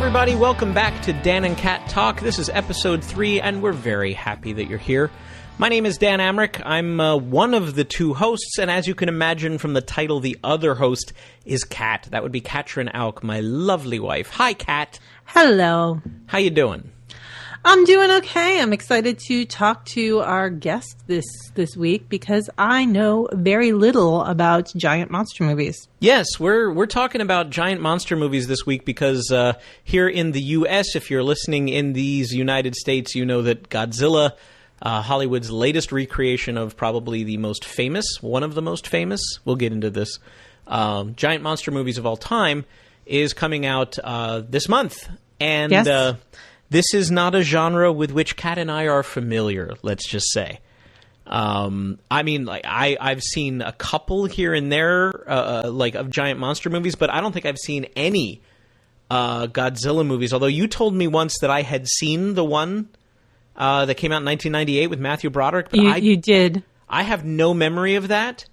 everybody. Welcome back to Dan and Cat Talk. This is episode 3, and we're very happy that you're here. My name is Dan Amrich. I'm one of the two hosts, and as you can imagine from the title, the other host is Kat. That would be Katrin Auch, my lovely wife. Hi, Kat. Hello. How you doing? I'm doing okay. I'm excited to talk to our guest this week because I know very little about giant monster movies. Yes, we're talking about giant monster movies this week because here in the U.S., if you're listening in these United States, you know that Godzilla, Hollywood's latest recreation of probably the most famous, one of the most famous, we'll get into this, giant monster movies of all time, is coming out this month. And yes. This is not a genre with which Kat and I are familiar, let's just say. I mean, like I've seen a couple here and there, like of giant monster movies, but I don't think I've seen any Godzilla movies. Although you told me once that I had seen the one that came out in 1998 with Matthew Broderick. But you did. I have no memory of that.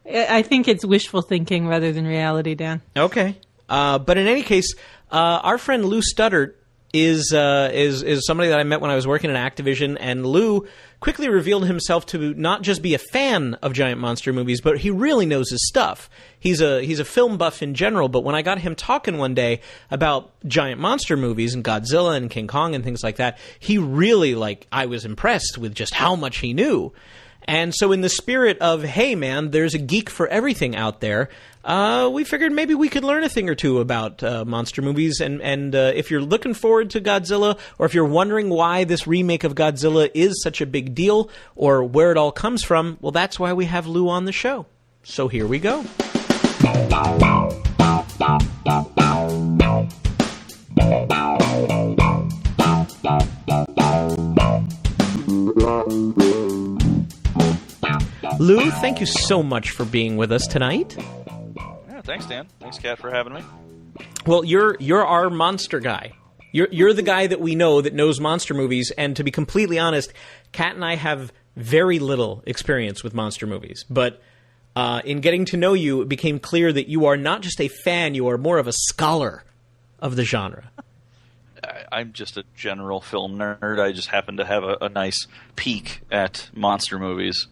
I think it's wishful thinking rather than reality, Dan. Okay, but in any case, our friend Lou Studdert is somebody that I met when I was working at Activision, and Lou quickly revealed himself to not just be a fan of giant monster movies, but he really knows his stuff. He's a film buff in general, but when I got him talking one day about giant monster movies and Godzilla and King Kong and things like that, he really, I was impressed with just how much he knew. And so in the spirit of, hey man, there's a geek for everything out there, we figured maybe we could learn a thing or two about monster movies. And if you're looking forward to Godzilla, or if you're wondering why this remake of Godzilla is such a big deal, or where it all comes from, well, that's why we have Lou on the show. So here we go. Lou, thank you so much for being with us tonight. Yeah, thanks, Dan. Thanks, Kat, for having me. Well, you're our monster guy. You're the guy that we know that knows monster movies, and to be completely honest, Kat and I have very little experience with monster movies. But in getting to know you, it became clear that you are not just a fan, you are more of a scholar of the genre. I'm just a general film nerd. I just happen to have a nice peek at monster movies.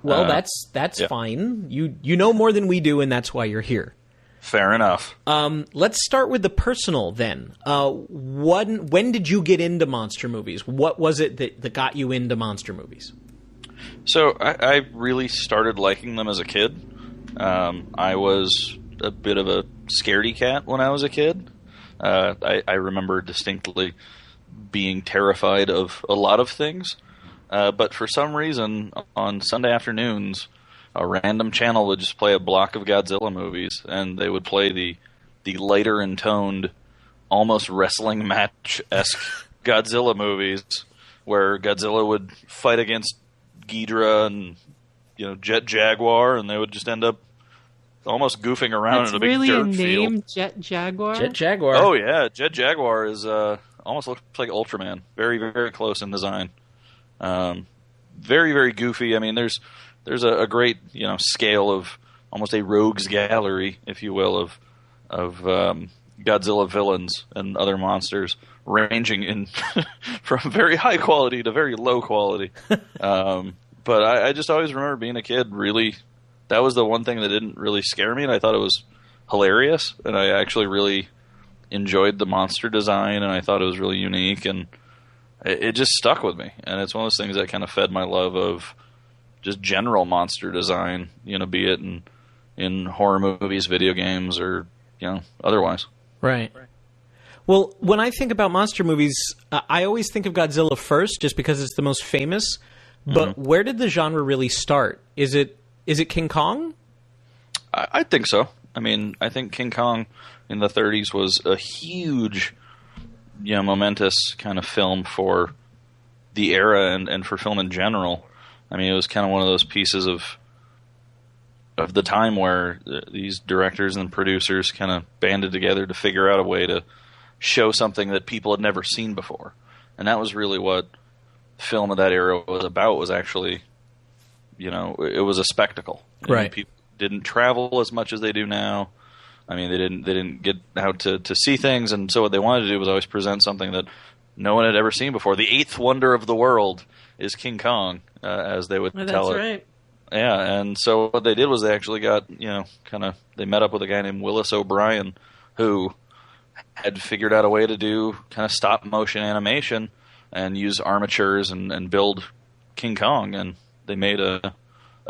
Well, that's fine. You know more than we do, and that's why you're here. Fair enough. Let's start with the personal then. When did you get into monster movies? What was it that got you into monster movies? So I really started liking them as a kid. I was a bit of a scaredy cat when I was a kid. I remember distinctly being terrified of a lot of things. But for some reason, on Sunday afternoons, a random channel would just play a block of Godzilla movies, and they would play the lighter and toned, almost wrestling match-esque Godzilla movies, where Godzilla would fight against Ghidorah and Jet Jaguar, and they would just end up almost goofing around in a big really dirt a field. name, Jet Jaguar? Jet Jaguar. Oh yeah, Jet Jaguar is almost looks like Ultraman. Very, very close in design. Very, very goofy. I mean, there's a great scale of almost a rogues gallery, if you will, of Godzilla villains and other monsters, ranging in from very high quality to very low quality. But I just always remember being a kid. Really, that was the one thing that didn't really scare me, and I thought it was hilarious, and I actually really enjoyed the monster design, and I thought it was really unique, and it just stuck with me. And it's one of those things that kind of fed my love of just general monster design, be it in horror movies, video games, or otherwise. Right. Well, when I think about monster movies, I always think of Godzilla first, just because it's the most famous. But where did the genre really start? Is it King Kong? I think so. I mean, I think King Kong in the 30s was a huge, momentous kind of film for the era and for film in general. I mean, it was kind of one of those pieces of the time where these directors and producers kind of banded together to figure out a way to show something that people had never seen before. And that was really what film of that era was about, was actually, it was a spectacle. Right. People didn't travel as much as they do now. I mean, they didn't get out to see things, and so what they wanted to do was always present something that no one had ever seen before. The eighth wonder of the world is King Kong, as they would tell it. That's right. Yeah, and so what they did was they actually got, they met up with a guy named Willis O'Brien, who had figured out a way to do kind of stop motion animation and use armatures and build King Kong, and they made a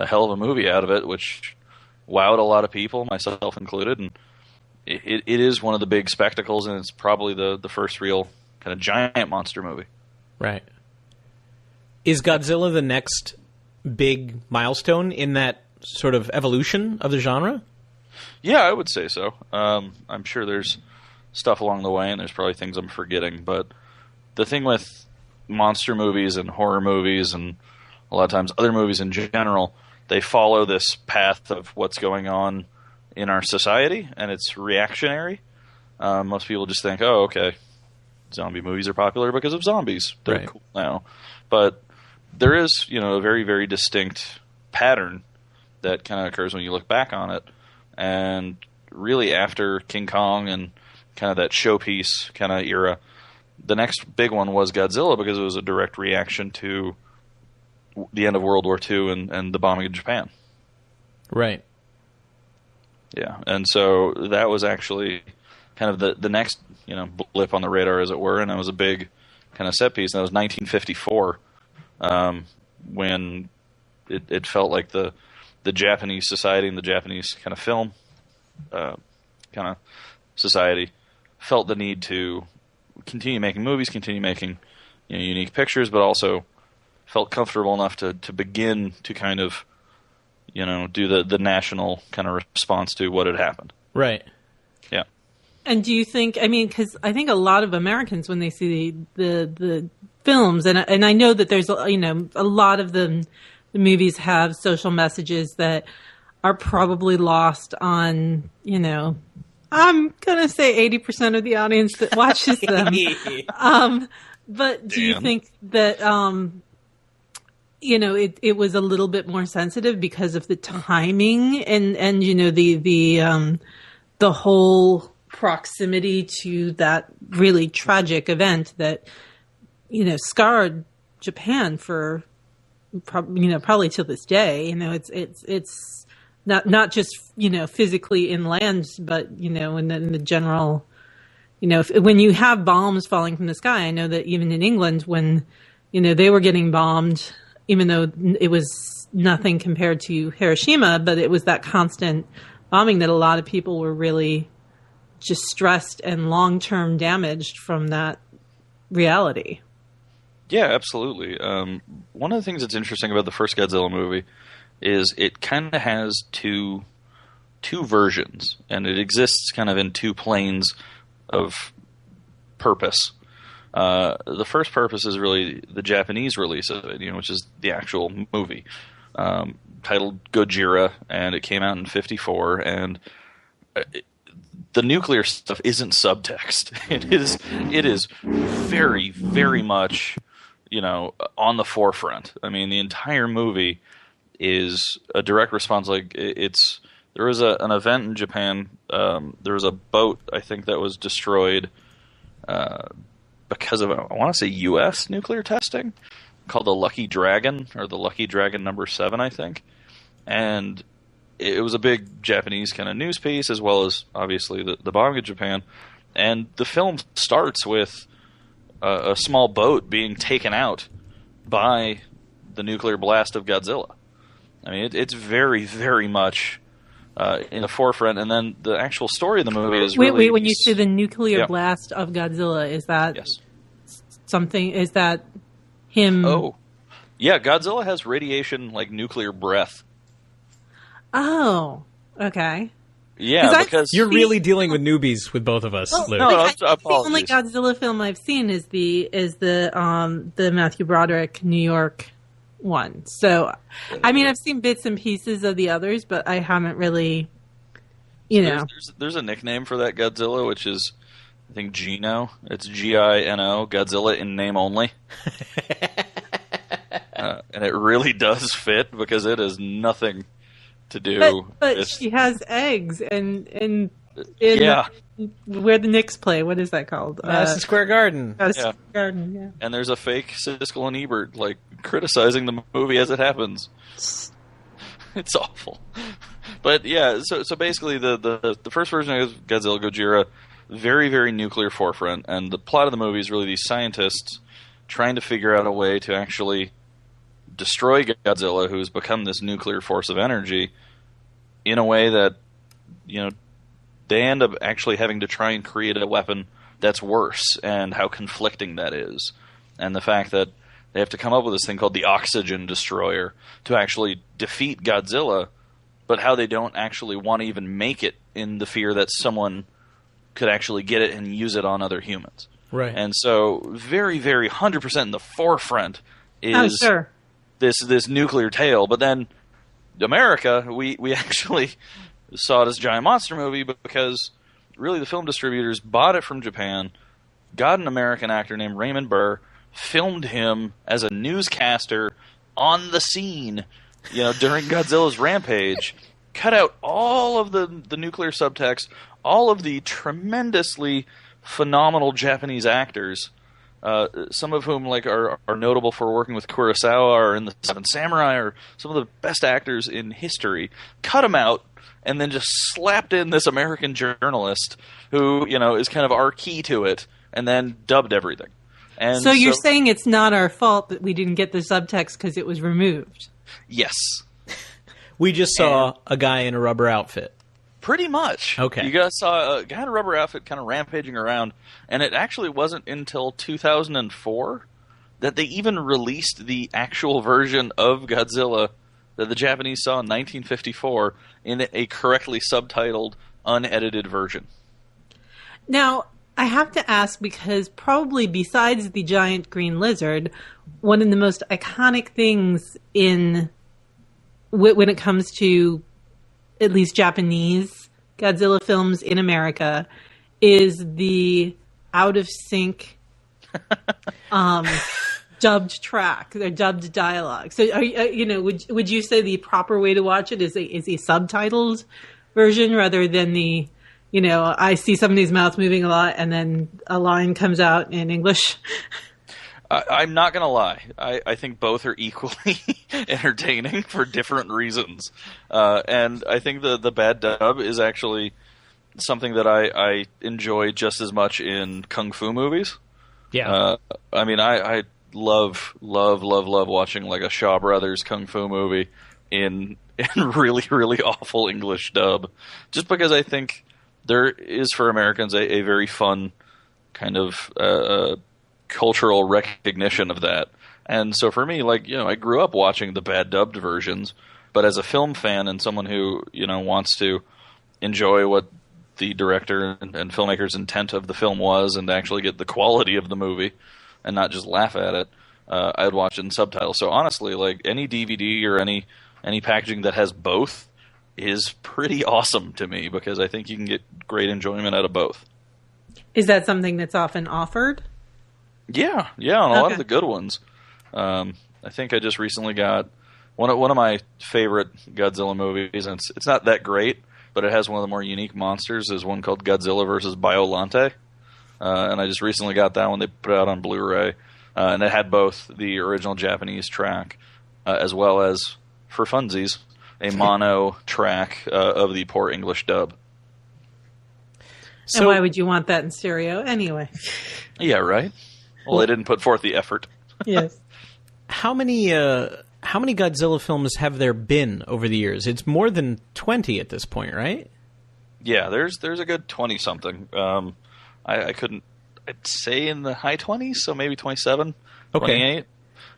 hell of a movie out of it, which wowed a lot of people, myself included, and it is one of the big spectacles, and it's probably the first real kind of giant monster movie. Right. Is Godzilla the next big milestone in that sort of evolution of the genre? Yeah, I would say so. I'm sure there's stuff along the way, and there's probably things I'm forgetting, but the thing with monster movies and horror movies and a lot of times other movies in general, they follow this path of what's going on in our society, and it's reactionary. Most people just think, oh, okay, zombie movies are popular because of zombies. They're right. Cool now. But there is, a very, very distinct pattern that kind of occurs when you look back on it. And really after King Kong and kind of that showpiece kind of era, the next big one was Godzilla because it was a direct reaction to the end of World War II and the bombing of Japan. Right. Yeah, and so that was actually kind of the next blip on the radar, as it were, and that was a big kind of set piece. And that was 1954, when it felt like the Japanese society and the Japanese kind of film kind of society felt the need to continue making movies, continue making unique pictures, but also felt comfortable enough to begin to kind of do the national kind of response to what had happened. Right. Yeah. And do you think, because I think a lot of Americans, when they see the films, and I know that there's, a lot of the movies have social messages that are probably lost on, I'm going to say 80% of the audience that watches them. But do you think that, it was a little bit more sensitive because of the timing and the whole proximity to that really tragic event that, scarred Japan for, probably till this day. It's not just, physically inland, but, in the general, when you have bombs falling from the sky, I know that even in England, when, they were getting bombed, even though it was nothing compared to Hiroshima, but it was that constant bombing that a lot of people were really just stressed and long-term damaged from that reality. Yeah, absolutely. One of the things that's interesting about the first Godzilla movie is it kind of has two versions, and it exists kind of in two planes of purpose. The first purpose is really the Japanese release of it, which is the actual movie, titled Gojira, and it came out in '54. And the nuclear stuff isn't subtext; it is very, very much, on the forefront. I mean, the entire movie is a direct response. Like there was an event in Japan. There was a boat, I think, that was destroyed. Because of, I want to say, U.S. nuclear testing, called the Lucky Dragon, or the Lucky Dragon number 7, I think. And it was a big Japanese kind of news piece, as well as, obviously, the bombing of Japan. And the film starts with a small boat being taken out by the nuclear blast of Godzilla. I mean, it's very, very much in the forefront, and then the actual story of the movie is really... Wait, when you say the nuclear blast of Godzilla, is that something, is that him... Oh, yeah, Godzilla has radiation, like nuclear breath. Oh, okay. Yeah, because... You're really dealing with newbies with both of us, Lou. No, the only Godzilla film I've seen is the Matthew Broderick New York one. So, I've seen bits and pieces of the others, but I haven't really, There's a nickname for that Godzilla, which is, I think, Gino. It's Gino, Godzilla in name only. And it really does fit, because it has nothing to do but with... she has eggs, and Yeah. Where the Knicks play. What is that called? Madison Square Garden. Madison Square Garden, yeah. And there's a fake Siskel and Ebert, like, criticizing the movie as it happens. It's awful. But, yeah, so basically the first version of Godzilla Gojira, very, very nuclear forefront, and the plot of the movie is really these scientists trying to figure out a way to actually destroy Godzilla, who's become this nuclear force of energy, in a way that, you know, they end up actually having to try and create a weapon that's worse, and how conflicting that is. And the fact that they have to come up with this thing called the Oxygen Destroyer to actually defeat Godzilla, but how they don't actually want to even make it, in the fear that someone could actually get it and use it on other humans. Right. And so very, very 100% in the forefront is this nuclear tale. But then America, we actually saw it as a giant monster movie because really the film distributors bought it from Japan, got an American actor named Raymond Burr, filmed him as a newscaster on the scene, you know, during Godzilla's rampage, cut out all of the nuclear subtext, all of the tremendously phenomenal Japanese actors, some of whom like are notable for working with Kurosawa or in the Seven Samurai, or some of the best actors in history, cut them out, and then just slapped in this American journalist who, you know, is kind of our key to it, and then dubbed everything. And so you're saying it's not our fault that we didn't get the subtext because it was removed? Yes. We just saw a guy in a rubber outfit. Pretty much. Okay. You guys saw a guy in a rubber outfit kind of rampaging around, and it actually wasn't until 2004 that they even released the actual version of Godzilla that the Japanese saw in 1954 in a correctly subtitled, unedited version. Now, I have to ask, because probably besides the giant green lizard, one of the most iconic things in when it comes to at least Japanese Godzilla films in America is the out of sync dubbed track, their dubbed dialogue. So, would you say the proper way to watch it is a subtitled version rather than the, I see somebody's mouth moving a lot and then a line comes out in English? I'm not going to lie. I think both are equally entertaining for different reasons. And I think the bad dub is actually something that I enjoy just as much in kung fu movies. Yeah. I love watching like a Shaw Brothers kung fu movie in really, really awful English dub. Just because I think there is, for Americans, a very fun kind of cultural recognition of that. And so for me, I grew up watching the bad dubbed versions, but as a film fan and someone who, wants to enjoy what the director and filmmaker's intent of the film was and actually get the quality of the movie and not just laugh at it, I would watch it in subtitles. So honestly, any DVD or any packaging that has both is pretty awesome to me, because I think you can get great enjoyment out of both. Is that something that's often offered? Yeah, on a lot of the good ones. I think I just recently got one of my favorite Godzilla movies, and it's not that great, but it has one of the more unique monsters, is one called Godzilla vs. Biollante. And I just recently got that one. They put it out on Blu-ray. And it had both the original Japanese track as well as, for funsies, a mono track of the poor English dub. So, and why would you want that in stereo anyway? Yeah, right? Well, they didn't put forth the effort. Yes. How many Godzilla films have there been over the years? It's more than 20 at this point, right? Yeah, there's a good 20-something. I'd say in the high 20s, so maybe 27, 28.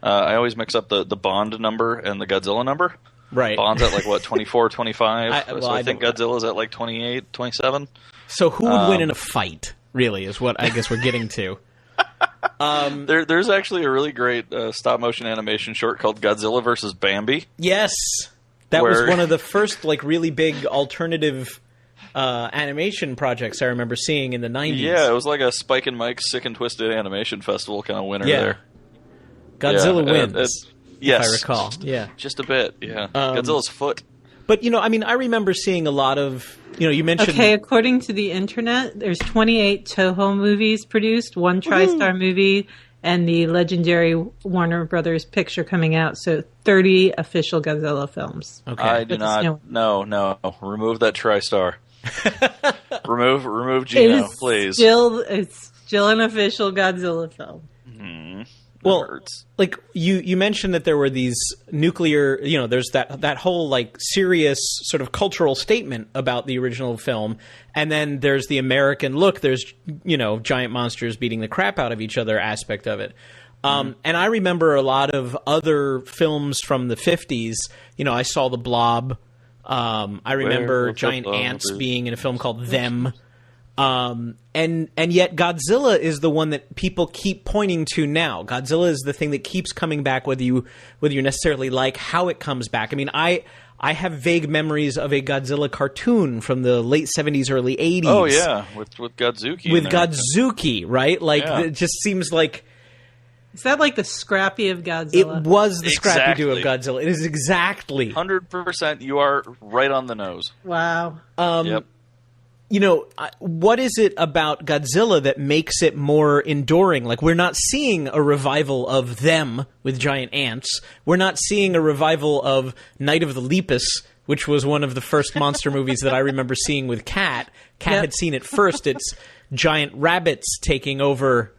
I always mix up the Bond number and the Godzilla number. Right. Bond's at, 24, 25. I think Godzilla's at, 28, 27. So who would win in a fight, really, is what I guess we're getting to. There's actually a really great stop-motion animation short called Godzilla vs. Bambi. Yes. That was one of the first, really big alternative animation projects I remember seeing in the 90s. Yeah, it was like a Spike and Mike Sick and Twisted Animation Festival kind of winner there. Godzilla wins, yes, if I recall. Yeah. Just a bit, yeah. Godzilla's foot. But, I mean, I remember seeing a lot of, you mentioned... Okay, according to the internet, there's 28 Toho movies produced, one TriStar movie, and the legendary Warner Brothers picture coming out, so 30 official Godzilla films. Okay. I do not... No. Remove that TriStar. remove Gino, please. It's still an official Godzilla film. Well, like you mentioned that there were these nuclear, there's that whole like serious sort of cultural statement about the original film, and then there's the American look. There's giant monsters beating the crap out of each other aspect of it. And I remember a lot of other films from the 50s. I saw The Blob. I remember giant ants being in a film called Them. And yet Godzilla is the one that people keep pointing to now. Godzilla is the thing that keeps coming back, whether you necessarily like how it comes back. I mean, I have vague memories of a Godzilla cartoon from the late 70s, early 80s. Oh yeah, with Godzuki. With Godzuki, right? Like it just seems like. Is that like the Scrappy of Godzilla? It was the Scrappy-Doo of Godzilla. It is exactly 100%. You are right on the nose. Wow. Yep. What is it about Godzilla that makes it more enduring? Like, we're not seeing a revival of Them with giant ants. We're not seeing a revival of Night of the Lepus, which was one of the first monster movies that I remember seeing with Kat. Kat had seen it first. It's giant rabbits taking over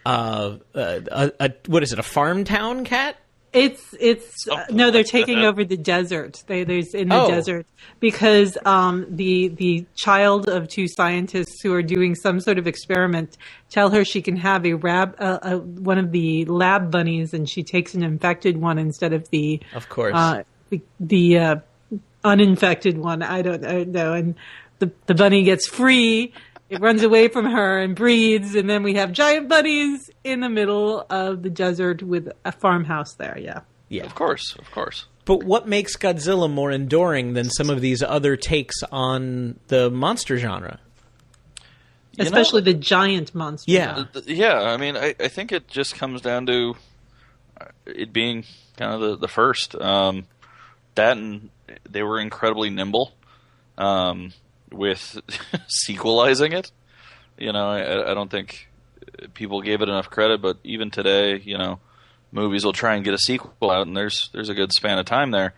what is it, a farm town, Kat? It's no, they're taking over the desert. There's in the desert because the child of two scientists who are doing some sort of experiment tell her she can have one of the lab bunnies, and she takes an infected one instead of the uninfected one. I don't know, and the bunny gets free. It runs away from her and breeds, and then we have giant bunnies in the middle of the desert with a farmhouse there. Yeah. Of course. But what makes Godzilla more enduring than some of these other takes on the monster genre? Especially the giant monster. Yeah. Yeah, I mean, I think it just comes down to it being kind of the first. That and they were incredibly nimble. With sequelizing it, I don't think people gave it enough credit. But even today, movies will try and get a sequel out, and there's a good span of time there.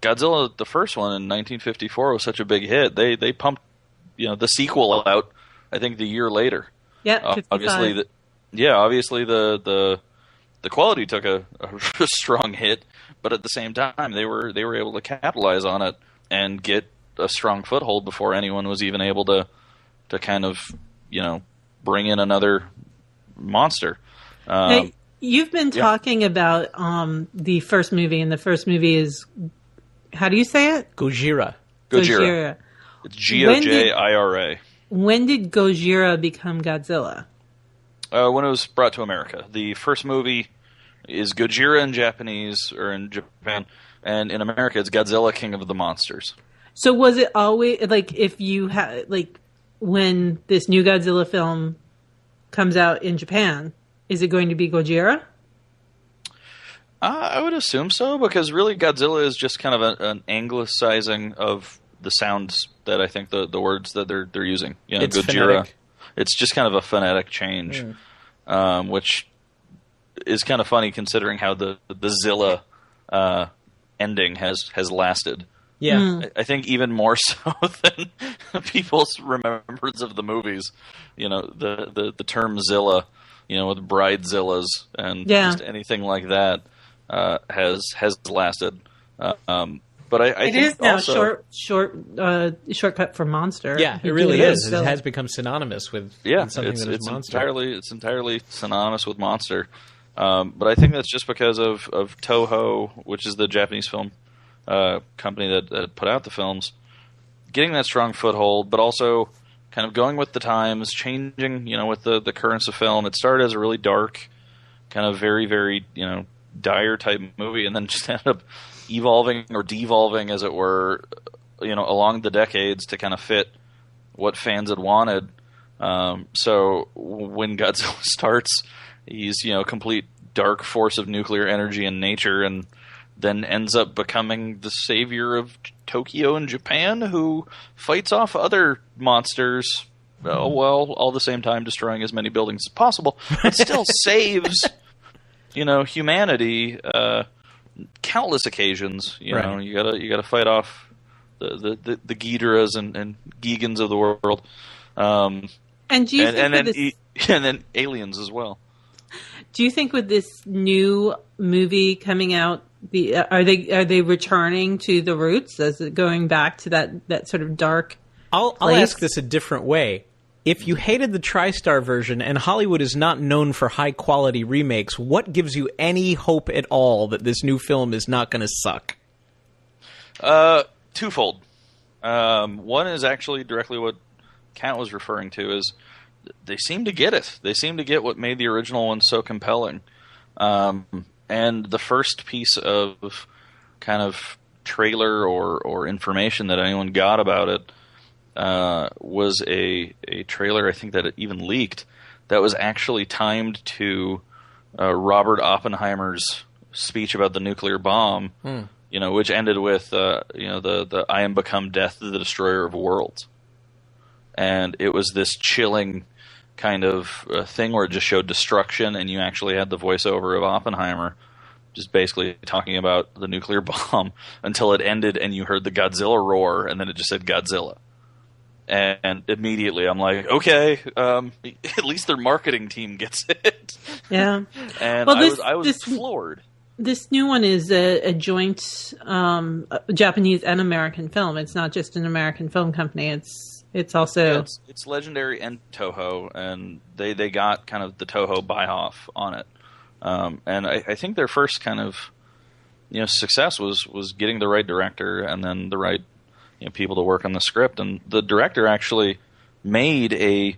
Godzilla, the first one in 1954, was such a big hit. They pumped, the sequel out. I think the year later. Yeah, 55. Obviously the quality took a strong hit, but at the same time, they were able to capitalize on it and get a strong foothold before anyone was even able to kind of bring in another monster. Now, you've been talking about the first movie, and the first movie is, how do you say it? Gojira. It's Gojira. When did Gojira become Godzilla? When it was brought to America. The first movie is Gojira in Japanese, or in Japan, and in America it's Godzilla, King of the Monsters. So was it always, like, if you had, like, when this new Godzilla film comes out in Japan, is it going to be Gojira? I would assume so, because really Godzilla is just kind of an anglicizing of the sounds that I think the words that they're using. It's Gojira. phonetic. It's just kind of a phonetic change, which is kind of funny considering how the Zilla ending has lasted. Yeah, I think even more so than people's remembrance of the movies. The term Zilla, with bridezillas and just anything like that has lasted. But I think it is now also, shortcut for monster. Yeah, it really is. It has become synonymous with something that is monster. It's entirely synonymous with monster. But I think that's just because of Toho, which is the Japanese film company that put out the films, getting that strong foothold, but also kind of going with the times, changing, with the currents of film. It started as a really dark, kind of very, very, dire type movie, and then just ended up evolving or devolving, as it were, along the decades to kind of fit what fans had wanted. So when Godzilla starts, he's, complete dark force of nuclear energy and nature, and then ends up becoming the savior of Tokyo in Japan who fights off other monsters, all the same time destroying as many buildings as possible, but still saves, humanity countless occasions. You know, you gotta fight off the Ghidorahs and Gigans of the world. And do you think and then aliens as well. Do you think with this new movie coming out, are they returning to the roots? Is it going back to that sort of dark? I'll ask this a different way. If you hated the TriStar version and Hollywood is not known for high quality remakes, what gives you any hope at all that this new film is not going to suck? Twofold. One is actually directly what Kat was referring to, is they seem to get it. They seem to get what made the original one so compelling. And the first piece of kind of trailer or information that anyone got about it was a trailer, I think, that it even leaked, that was actually timed to Robert Oppenheimer's speech about the nuclear bomb, which ended with the "I am become death, the destroyer of worlds." And it was this chilling kind of thing where it just showed destruction, and you actually had the voiceover of Oppenheimer just basically talking about the nuclear bomb until it ended and you heard the Godzilla roar, and then it just said Godzilla. And immediately I'm like, okay, at least their marketing team gets it. Yeah. And well, I was floored. This new one is a joint Japanese and American film. It's not just an American film company. It's also... It's Legendary and Toho, and they got kind of the Toho buy-off on it. And I think their first kind of success was getting the right director and then the right people to work on the script. And the director actually made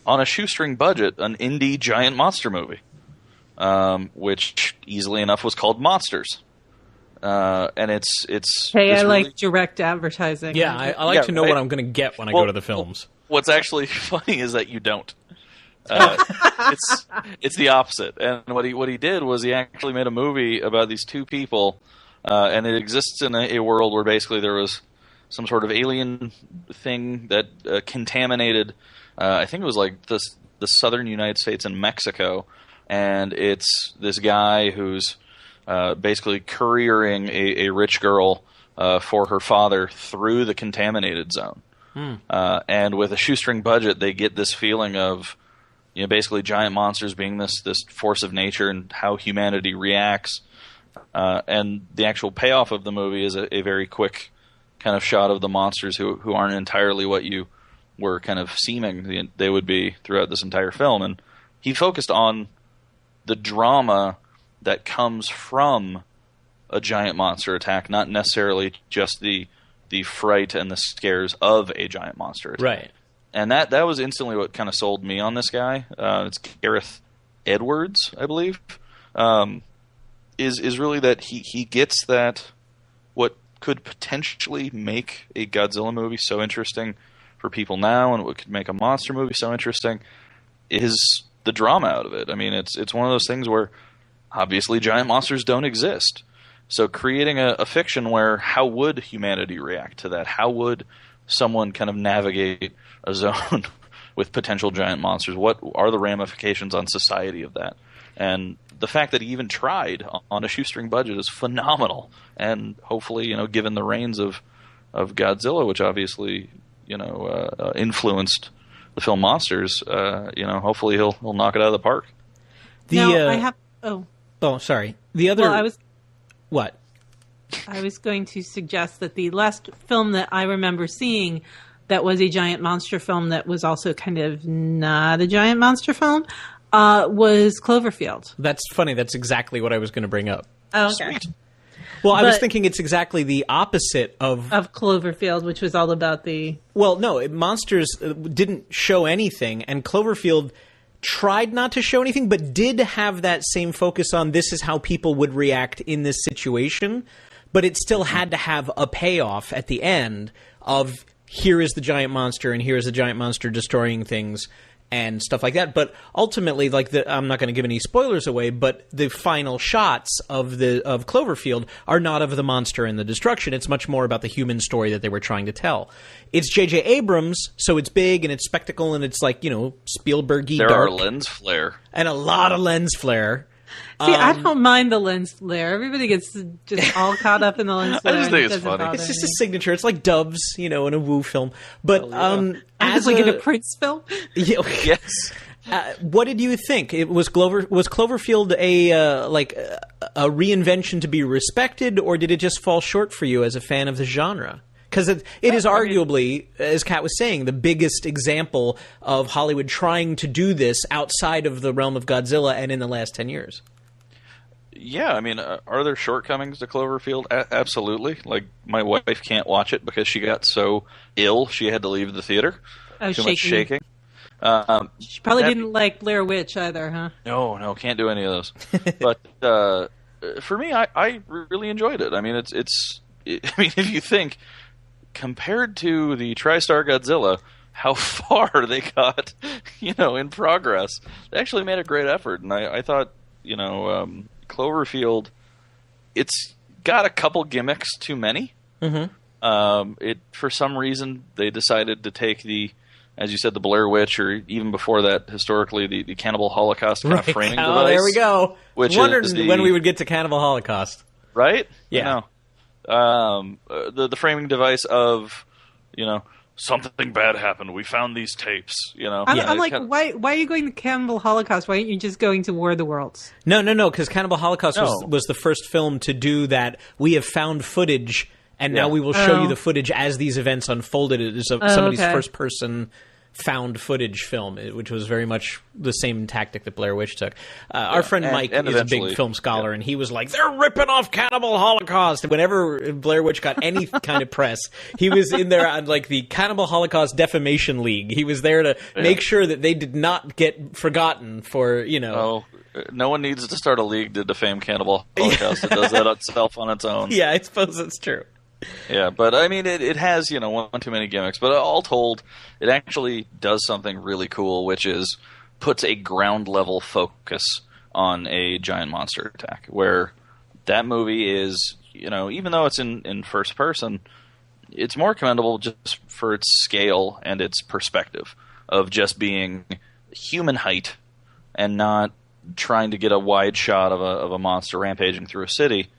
on a shoestring budget, an indie giant monster movie, which easily enough was called Monsters. And it's I like direct advertising. Yeah, I like to know what I'm going to get when I go to the films. What's actually funny is that you don't. It's the opposite. And what he did was he actually made a movie about these two people, and it exists in a world where basically there was some sort of alien thing that contaminated. I think it was like the southern United States and Mexico, and it's this guy who's basically couriering a rich girl for her father through the contaminated zone. And with a shoestring budget, they get this feeling of basically giant monsters being this force of nature and how humanity reacts. And the actual payoff of the movie is a very quick kind of shot of the monsters who aren't entirely what you were kind of seeming they would be throughout this entire film. And he focused on the drama that comes from a giant monster attack, not necessarily just the fright and the scares of a giant monster attack. Right. And that was instantly what kind of sold me on this guy. It's Gareth Edwards, I believe. Is really that he gets that what could potentially make a Godzilla movie so interesting for people now, and what could make a monster movie so interesting is the drama out of it. I mean, it's one of those things where obviously giant monsters don't exist. So creating a fiction where how would humanity react to that? How would someone kind of navigate a zone with potential giant monsters? What are the ramifications on society of that? And the fact that he even tried on a shoestring budget is phenomenal. And hopefully, given the reins of Godzilla, which obviously, influenced the film Monsters, hopefully he'll knock it out of the park. Oh, sorry. The other... What? I was going to suggest that the last film that I remember seeing that was a giant monster film that was also kind of not a giant monster film was Cloverfield. That's funny. That's exactly what I was going to bring up. Oh, okay. Sweet. Well, I was thinking it's exactly the opposite of Cloverfield, which was all about the... Well, no, Monsters didn't show anything, and Cloverfield tried not to show anything, but did have that same focus on this is how people would react in this situation, but it still had to have a payoff at the end of here is the giant monster and here is the giant monster destroying things. and stuff like that. But ultimately, like I'm not going to give any spoilers away, but the final shots of Cloverfield are not of the monster and the destruction. It's much more about the human story that they were trying to tell. It's J.J. Abrams, so it's big and it's spectacle and it's like, Spielberg-y There dark. are lens flare. And a lot of lens flare. See, I don't mind the lens flare. Everybody gets just all caught up in the lens flare. I just think it's doesn't funny. bother It's just me. a signature. It's like doves, in a woo film. But As like in a Prince film. Yeah, Yes. what did you think? Was Cloverfield a reinvention to be respected, or did it just fall short for you as a fan of the genre? Because it is arguably, as Kat was saying, the biggest example of Hollywood trying to do this outside of the realm of Godzilla and in the last 10 years. Yeah, I mean, are there shortcomings to Cloverfield? Absolutely. Like, my wife can't watch it because she got so ill she had to leave the theater. Oh, Too much shaking. She probably didn't like Blair Witch either, huh? No, can't do any of those. But for me, I really enjoyed it. I mean, if you think, compared to the TriStar Godzilla, how far they got, in progress, they actually made a great effort. And I thought, Cloverfield, it's got a couple gimmicks too many. Mm-hmm. For some reason, they decided to take as you said, the Blair Witch, or even before that, historically, the Cannibal Holocaust kind of framing device. There we go. Which wondering when we would get to Cannibal Holocaust. Right? Yeah. The framing device of, something bad happened. We found these tapes. I'm like, why are you going to Cannibal Holocaust? Why aren't you just going to War of the Worlds? No, because Cannibal Holocaust was the first film to do that. We have found footage, and now we will show you the footage as these events unfolded. It is somebody's first-person found footage film, which was very much the same tactic that Blair Witch took. Our friend Mike is a big film scholar, and he was like, they're ripping off Cannibal Holocaust. And whenever Blair Witch got any kind of press, he was in there on like the Cannibal Holocaust Defamation League. He was there to make sure that they did not get forgotten for, No one needs to start a league to defame Cannibal Holocaust. It does that itself on its own. Yeah, I suppose that's true. Yeah, but I mean, it has, one too many gimmicks. But all told, it actually does something really cool, which is puts a ground level focus on a giant monster attack. Where that movie is, even though it's in first person, it's more commendable just for its scale and its perspective of just being human height and not trying to get a wide shot of a monster rampaging through a city.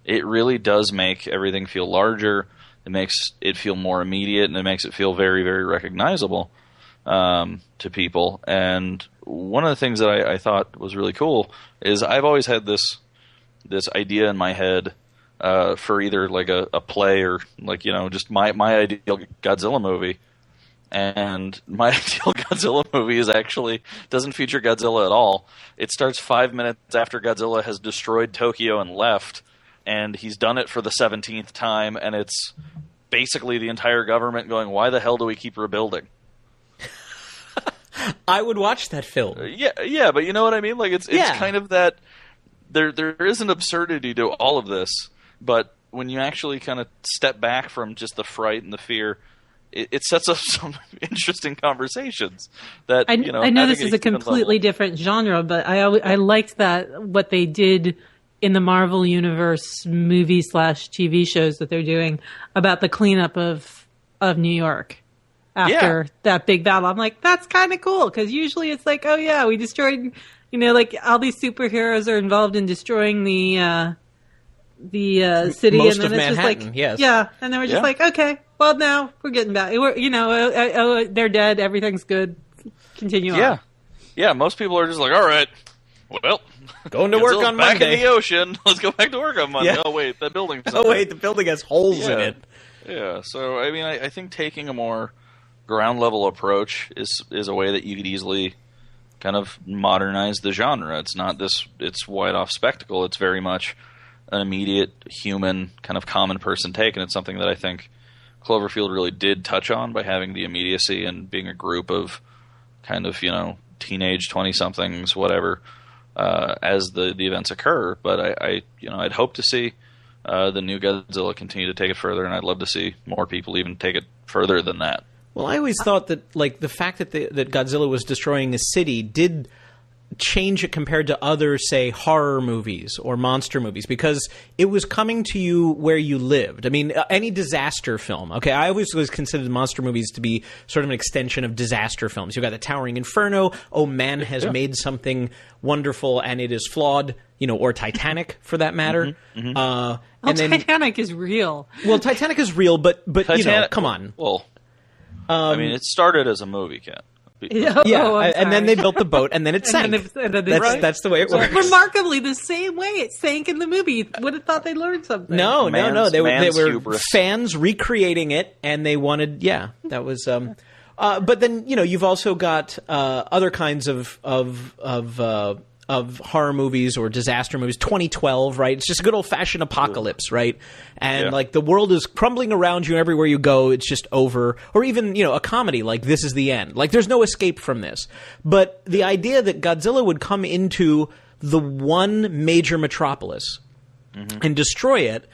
It really does make everything feel larger. It makes it feel more immediate, and it makes it feel very, very recognizable to people. And one of the things that I thought was really cool is I've always had this idea in my head for either like a play or like just my ideal Godzilla movie. And my ideal Godzilla movie doesn't feature Godzilla at all. It starts 5 minutes after Godzilla has destroyed Tokyo and left. And he's done it for the 17th time, and it's basically the entire government going, why the hell do we keep rebuilding? I would watch that film. Yeah, but you know what I mean? Like it's kind of that there is an absurdity to all of this, but when you actually kind of step back from just the fright and the fear, it sets up some interesting conversations. That I know this is a completely different genre, but I liked that what they did in the Marvel Universe movie/TV shows that they're doing about the cleanup of New York after that big battle. I'm like, that's kind of cool, because usually it's like, oh yeah, we destroyed, like all these superheroes are involved in destroying the city, most and then of it's Manhattan, just like, yes. and then we're just like, okay, well now we're getting back. They're dead, everything's good. Continue on. Yeah. Most people are just like, all right, well, going to work on back Monday. in the ocean. Let's go back to work on Monday. Yeah. Oh wait, that building. The building has holes in it. Yeah. So I mean, I think taking a more ground level approach is a way that you could easily kind of modernize the genre. It's not it's wide off spectacle. It's very much an immediate human kind of common person take, and it's something that I think Cloverfield really did touch on by having the immediacy and being a group of kind of teenage 20-somethings, whatever, as the events occur. But I'd hope to see the new Godzilla continue to take it further, and I'd love to see more people even take it further than that. Well, I always thought that like the fact that that Godzilla was destroying a city did change it compared to other, say, horror movies or monster movies, because it was coming to you where you lived. I mean, any disaster film. Okay, I always considered monster movies to be sort of an extension of disaster films. You got the Towering Inferno. Oh, man has made something wonderful and it is flawed. Or Titanic for that matter. And then Titanic is real. Well, Titanic is real, but Titanic, come on. Well, I mean, it started as a movie, Kat. And then they built the boat, and then it sank. That's the way it works. Remarkably, the same way it sank in the movie. Would have thought they learned something. No. They were fans recreating it, and they wanted. Yeah, that was. But then you've also got other kinds of horror movies or disaster movies. 2012, right? It's just a good old-fashioned apocalypse, right? And like the world is crumbling around you, and everywhere you go, it's just over. Or even, a comedy like This Is the End. Like there's no escape from this. But the idea that Godzilla would come into the one major metropolis and destroy it,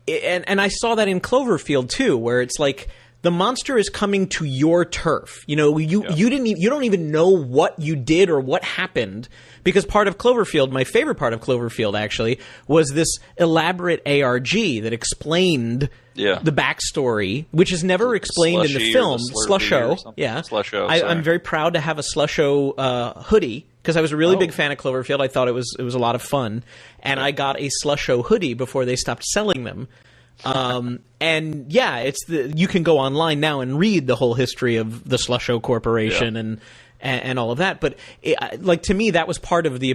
and I saw that in Cloverfield too, where it's like the monster is coming to your turf. You don't even know what you did or what happened, because part of Cloverfield, my favorite part of Cloverfield actually, was this elaborate ARG that explained the backstory, which is never explained in the film. Slusho. Yeah. Slusho. I'm very proud to have a Slusho hoodie, because I was a really big fan of Cloverfield. I thought it was a lot of fun. And I got a Slusho hoodie before they stopped selling them. And you can go online now and read the whole history of the Slusho Corporation and all of that. But to me, that was part of the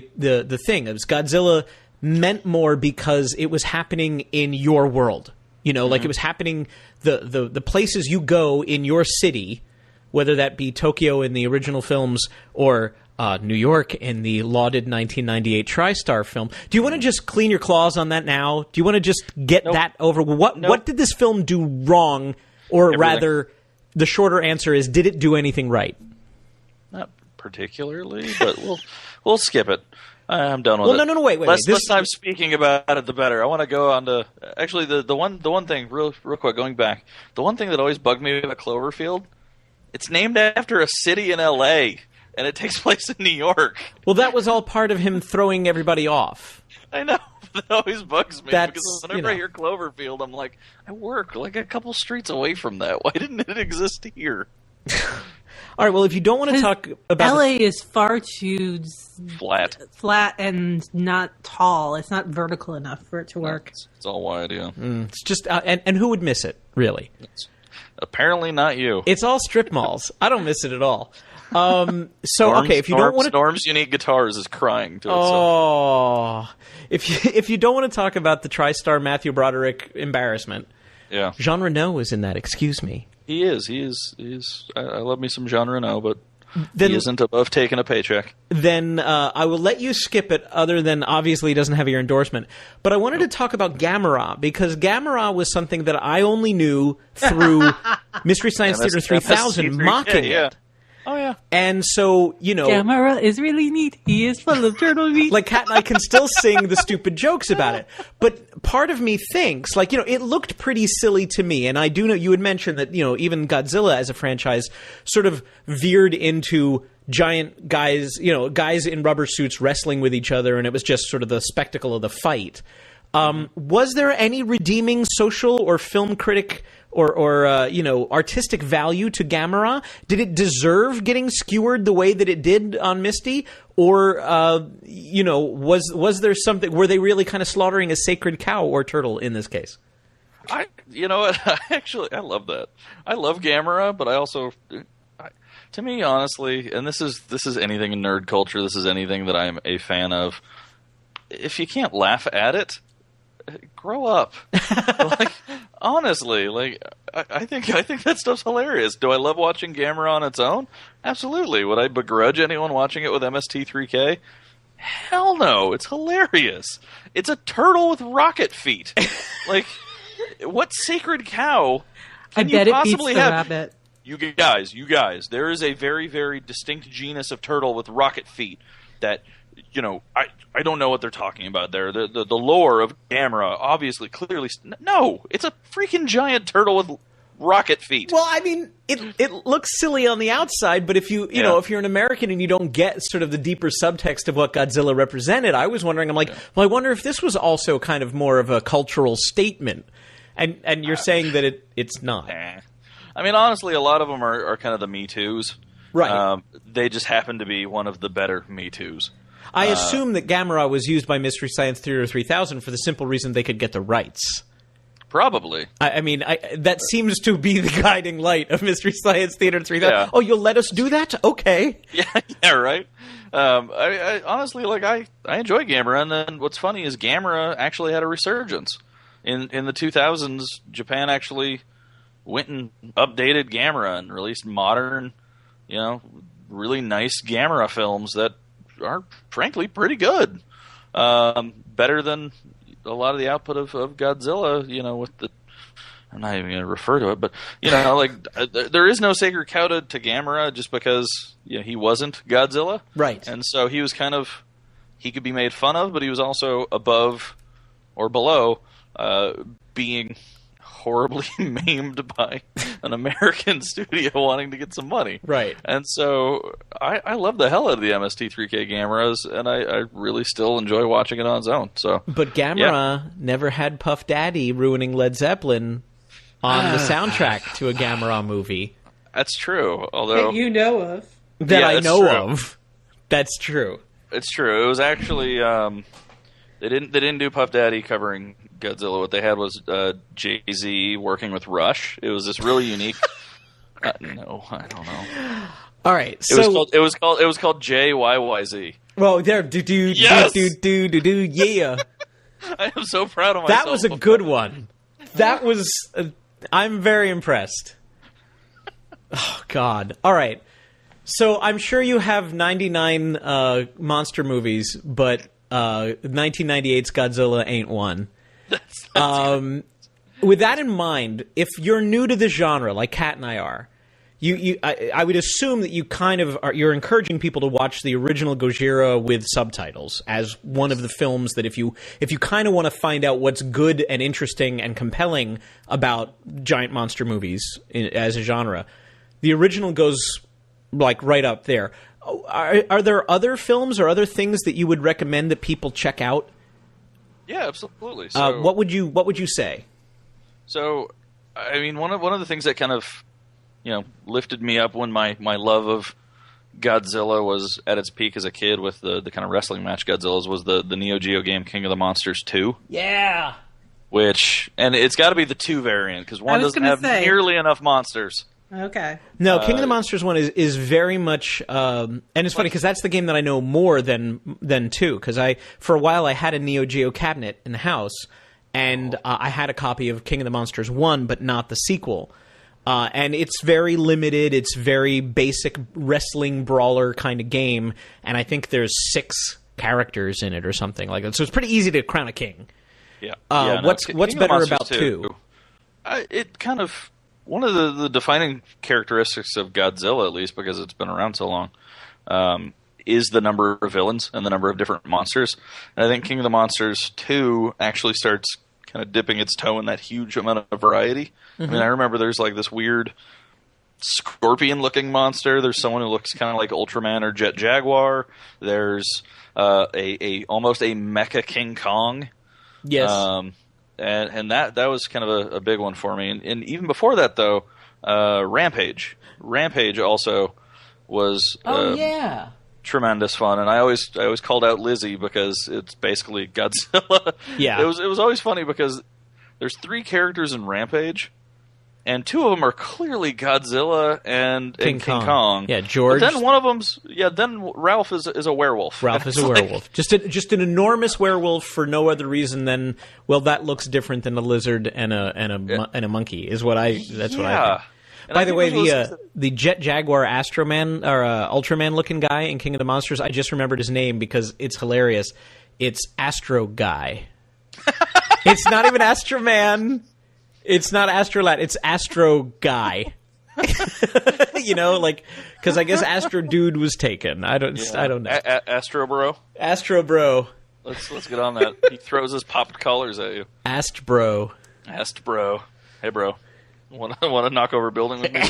thing. It was Godzilla meant more because it was happening in your world. Like it was happening the places you go in your city, whether that be Tokyo in the original films or New York in the lauded 1998 TriStar film. Do you want to just clean your claws on that now? Do you want to just get that over? What did this film do wrong? Or rather, the shorter answer is, did it do anything right? Not particularly, but we'll skip it. I'm done with it. No, wait. Less time speaking about it, the better. I want to go on to actually the one thing real quick. Going back, the one thing that always bugged me about Cloverfield, it's named after a city in L.A. and it takes place in New York. Well, that was all part of him throwing everybody off. I know. That always bugs me, because whenever I hear Cloverfield, I'm like, I work like a couple streets away from that. Why didn't it exist here? All right, well, if you don't want to talk about... LA is far too... Flat and not tall. It's not vertical enough for it to work. It's all wide, yeah. It's just... and who would miss it, really? Apparently not you. It's all strip malls. I don't miss it at all. If you don't want to... Norm's Unique Guitars is crying to itself. Oh. If you don't want to talk about the TriStar Matthew Broderick embarrassment... Yeah. Jean Reno is in that, excuse me. He is. I love me some Jean Reno, but he isn't above taking a paycheck. Then I will let you skip it, other than obviously he doesn't have your endorsement. But I wanted to talk about Gamera, because Gamera was something that I only knew through Mystery Science Theater 3000 mocking it. Oh, yeah. And so, Gamera is really neat. He is full of turtle meat. Like, Kat and I can still sing the stupid jokes about it. But part of me thinks, it looked pretty silly to me. And I do know you had mentioned that, even Godzilla as a franchise sort of veered into giant guys, guys in rubber suits wrestling with each other. And it was just sort of the spectacle of the fight. Was there any redeeming social or film critic or artistic value to Gamera? Did it deserve getting skewered the way that it did on Misty? Or, was there something, were they really kind of slaughtering a sacred cow or turtle in this case? I love that. I love Gamera, but I also, to me, honestly, and this is anything in nerd culture, this is anything that I'm a fan of, if you can't laugh at it, grow up. Honestly, I think that stuff's hilarious. Do I love watching Gamera on its own? Absolutely. Would I begrudge anyone watching it with MST3K? Hell no. It's hilarious. It's a turtle with rocket feet. What sacred cow can you possibly have? Rabbit. You guys, there is a very, very distinct genus of turtle with rocket feet that, I don't know what they're talking about there. The lore of Gamera, obviously, clearly... No! It's a freaking giant turtle with rocket feet. Well, I mean, it looks silly on the outside, but if you know, if you're an American and you don't get sort of the deeper subtext of what Godzilla represented, I was wondering, I'm like, well, I wonder if this was also kind of more of a cultural statement. And you're saying that it's not. I mean, honestly, a lot of them are kind of the Me Too's. Right. They just happen to be one of the better Me Too's. I assume that Gamera was used by Mystery Science Theater 3000 for the simple reason they could get the rights. Probably. I mean, that seems to be the guiding light of Mystery Science Theater 3000. Yeah. Oh, you'll let us do that? Okay. Yeah, right. I honestly, like, I enjoy Gamera, and then what's funny is Gamera actually had a resurgence. In the 2000s, Japan actually went and updated Gamera and released modern, really nice Gamera films that are, frankly, pretty good. Better than a lot of the output of Godzilla, with the... I'm not even going to refer to it, but, there is no sacred cow to Gamera just because he wasn't Godzilla. Right. And so he was he could be made fun of, but he was also above or below being horribly maimed by an American studio wanting to get some money. Right. And so I love the hell out of the MST3K Gameras, and I really still enjoy watching it on its own. So, but Gamera never had Puff Daddy ruining Led Zeppelin on the soundtrack to a Gamera movie. That's true. Although that you know of. That I know true. of. That's true. It's true. It was actually they didn't do Puff Daddy covering Godzilla. What they had was Jay-Z working with Rush. It was this really unique. No, I don't know. All right, it was called JYYZ. Well, there, Yes! yeah. I am so proud of myself. That was a good one. That was. I'm very impressed. Oh God! All right, so I'm sure you have 99 monster movies, but 1998's Godzilla ain't one. That's with that in mind, if you're new to the genre, like Kat and I are, I would assume that you kind of you're encouraging people to watch the original Gojira with subtitles as one of the films that if you kind of want to find out what's good and interesting and compelling about giant monster movies as a genre, the original goes like right up there. Are there other films or other things that you would recommend that people check out? Yeah, absolutely. So, what would you say? So, I mean, one of the things that kind of, lifted me up when my love of Godzilla was at its peak as a kid with the kind of wrestling match Godzillas was the Neo Geo game King of the Monsters 2. Yeah. And it's got to be the 2 variant because 1 doesn't have nearly enough monsters. Okay. No, King of the Monsters 1 is very much, and it's funny because that's the game that I know more than 2. Because for a while I had a Neo Geo cabinet in the house, and I had a copy of King of the Monsters 1, but not the sequel. And it's very limited. It's very basic wrestling brawler kind of game, and I think there's 6 characters in it or something like that. So it's pretty easy to crown a king. Yeah. What's better about 2? It kind of. One of the defining characteristics of Godzilla, at least because it's been around so long, is the number of villains and the number of different monsters. And I think King of the Monsters 2 actually starts kind of dipping its toe in that huge amount of variety. Mm-hmm. I mean, I remember there's like this weird scorpion-looking monster. There's someone who looks kind of like Ultraman or Jet Jaguar. There's almost a mecha King Kong. Yes. And that was kind of a big one for me. And even before that, though, Rampage. Rampage also was tremendous fun. And I always called out Lizzie because it's basically Godzilla. Yeah. It was always funny because there's 3 characters in Rampage, and 2 of them are clearly Godzilla and King Kong. Yeah, George. But then one of them's then Ralph is a werewolf. Ralph is a werewolf. Just an enormous werewolf for no other reason than that looks different than a lizard and a monkey is what I that's what I think. By the way, the Jet Jaguar Astroman or Ultraman looking guy in King of the Monsters, I just remembered his name because it's hilarious. It's Astro Guy. It's not even Astroman. It's not Astrolat. It's Astro Guy. Because I guess Astro Dude was taken. I don't know. Astro Bro. Astro Bro. Let's get on that. He throws his popped collars at you. Ast Bro. Hey, bro. Want to knock over a building with me,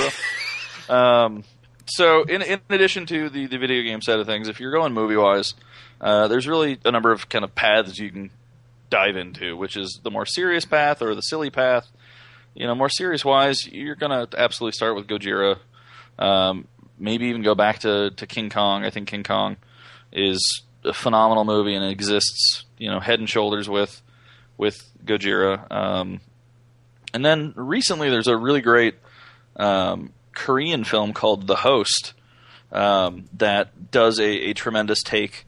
bro? So in addition to the video game side of things, if you're going movie-wise, there's really a number of kind of paths you can dive into, which is the more serious path or the silly path. More serious-wise, you're going to absolutely start with Gojira. Maybe even go back to King Kong. I think King Kong is a phenomenal movie and it exists, head and shoulders with Gojira. And then recently there's a really great Korean film called The Host that does a tremendous take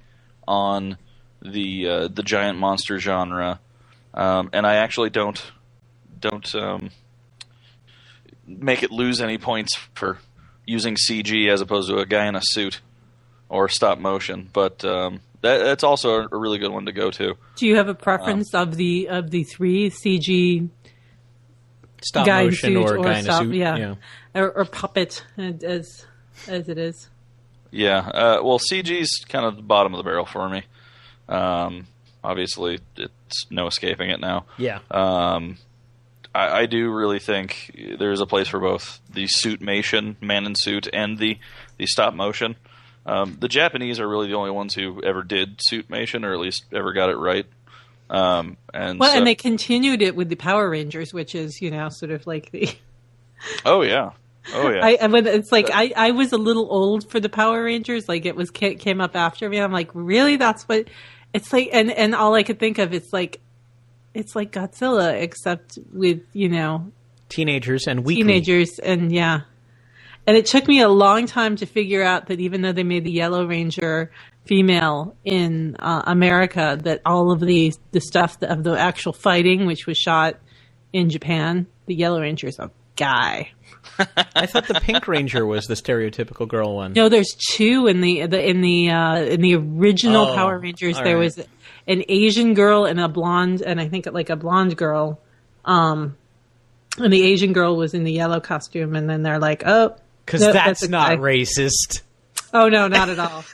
on the giant monster genre. And I actually don't make it lose any points for using CG as opposed to a guy in a suit or stop motion, but that's also a really good one to go to. Do you have a preference of the three CG stop guy motion in suit or guy in a suit? Yeah. Or puppet as it is? Yeah, well, CG's kind of the bottom of the barrel for me. Obviously, it's no escaping it now. Yeah. I do really think there's a place for both the suitmation, man in suit, and the stop motion. The Japanese are really the only ones who ever did suitmation, or at least ever got it right. And they continued it with the Power Rangers, which is sort of like the. Oh yeah. It's like I was a little old for the Power Rangers. Like it came up after me. I'm like, really? That's what it's like. And all I could think of it's like Godzilla, except with teenagers and weakly. Teenagers and yeah. And it took me a long time to figure out that even though they made the Yellow Ranger female in America, that all of the stuff of the actual fighting, which was shot in Japan, the Yellow Ranger is a guy. I thought the Pink Ranger was the stereotypical girl one. No, there's two in the original Power Rangers. There was an Asian girl and a blonde, and I think like a blonde girl. And the Asian girl was in the yellow costume, and then they're like, oh. Because that's not racist. Oh, no, not at all.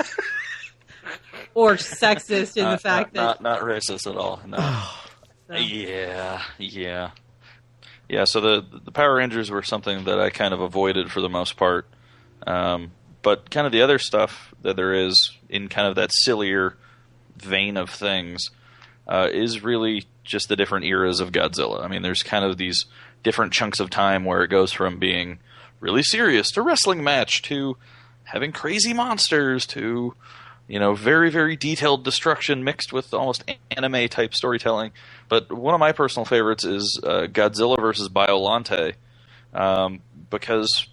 Or sexist in the fact that... Not racist at all, no. So. Yeah, so the Power Rangers were something that I kind of avoided for the most part. But kind of the other stuff that there is in kind of that sillier vein of things is really just the different eras of Godzilla. I mean, there's kind of these different chunks of time where it goes from being really serious to wrestling match to having crazy monsters to, very, very detailed destruction mixed with almost anime type storytelling. But one of my personal favorites is Godzilla versus Biollante, because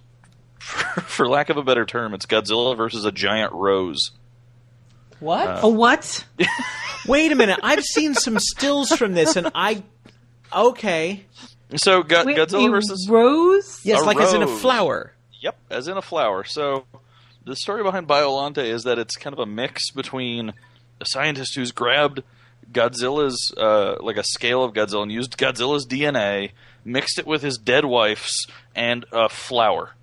for lack of a better term, it's Godzilla versus a giant rose. What? A what? Wait a minute. I've seen some stills from this, and okay. So Godzilla versus rose? Yes, like rose. As in a flower. Yep, as in a flower. So the story behind Biollante is that it's kind of a mix between a scientist who's grabbed Godzilla's like a scale of Godzilla and used Godzilla's DNA, mixed it with his dead wife's, and a flower.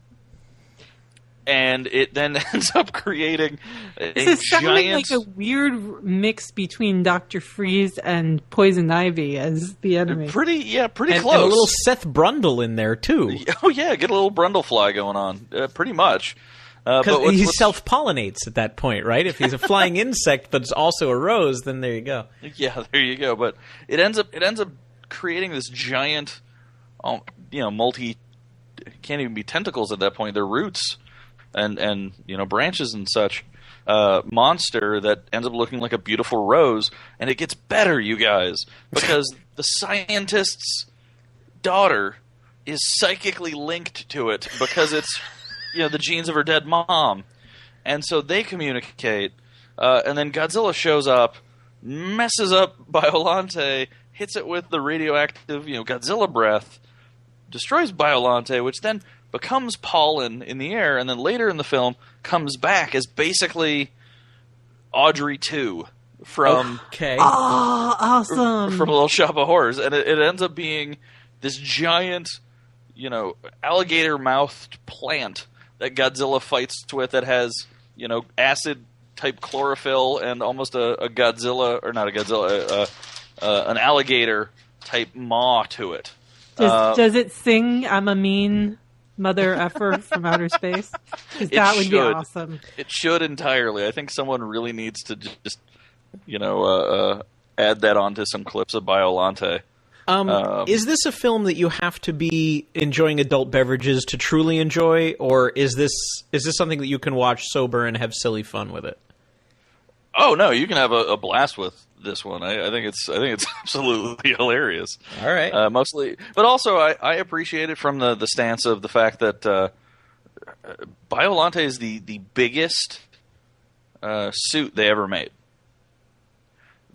And it then ends up creating this is sounding like a weird mix between Dr. Freeze and Poison Ivy as the enemy. Pretty close. And a little Seth Brundle in there, too. Oh, yeah, get a little Brundlefly going on. Pretty much. Because he self-pollinates at that point, right? If he's a flying insect, but it's also a rose, then there you go. Yeah, there you go. But it ends up creating this giant, multi, can't even be tentacles at that point. They're roots. And branches and such, monster that ends up looking like a beautiful rose, and it gets better, you guys, because the scientist's daughter is psychically linked to it because it's the genes of her dead mom, and so they communicate, and then Godzilla shows up, messes up Biollante, hits it with the radioactive Godzilla breath, destroys Biollante, which then becomes pollen in the air, and then later in the film comes back as basically Audrey 2 from awesome from Little Shop of Horrors, and it ends up being this giant, alligator mouthed plant that Godzilla fights with that has acid type chlorophyll and almost a Godzilla, or not a Godzilla, an alligator type maw to it. Does it sing "I'm a mean mother effer from outer space"? Because that would be awesome. It should entirely. I think someone really needs to just add that onto some clips of Biollante. Is this a film that you have to be enjoying adult beverages to truly enjoy, or is this something that you can watch sober and have silly fun with it? Oh no, you can have a blast with this one. I think it's absolutely hilarious. All right, mostly, but also I appreciate it from the stance of the fact that Biollante is the biggest suit they ever made.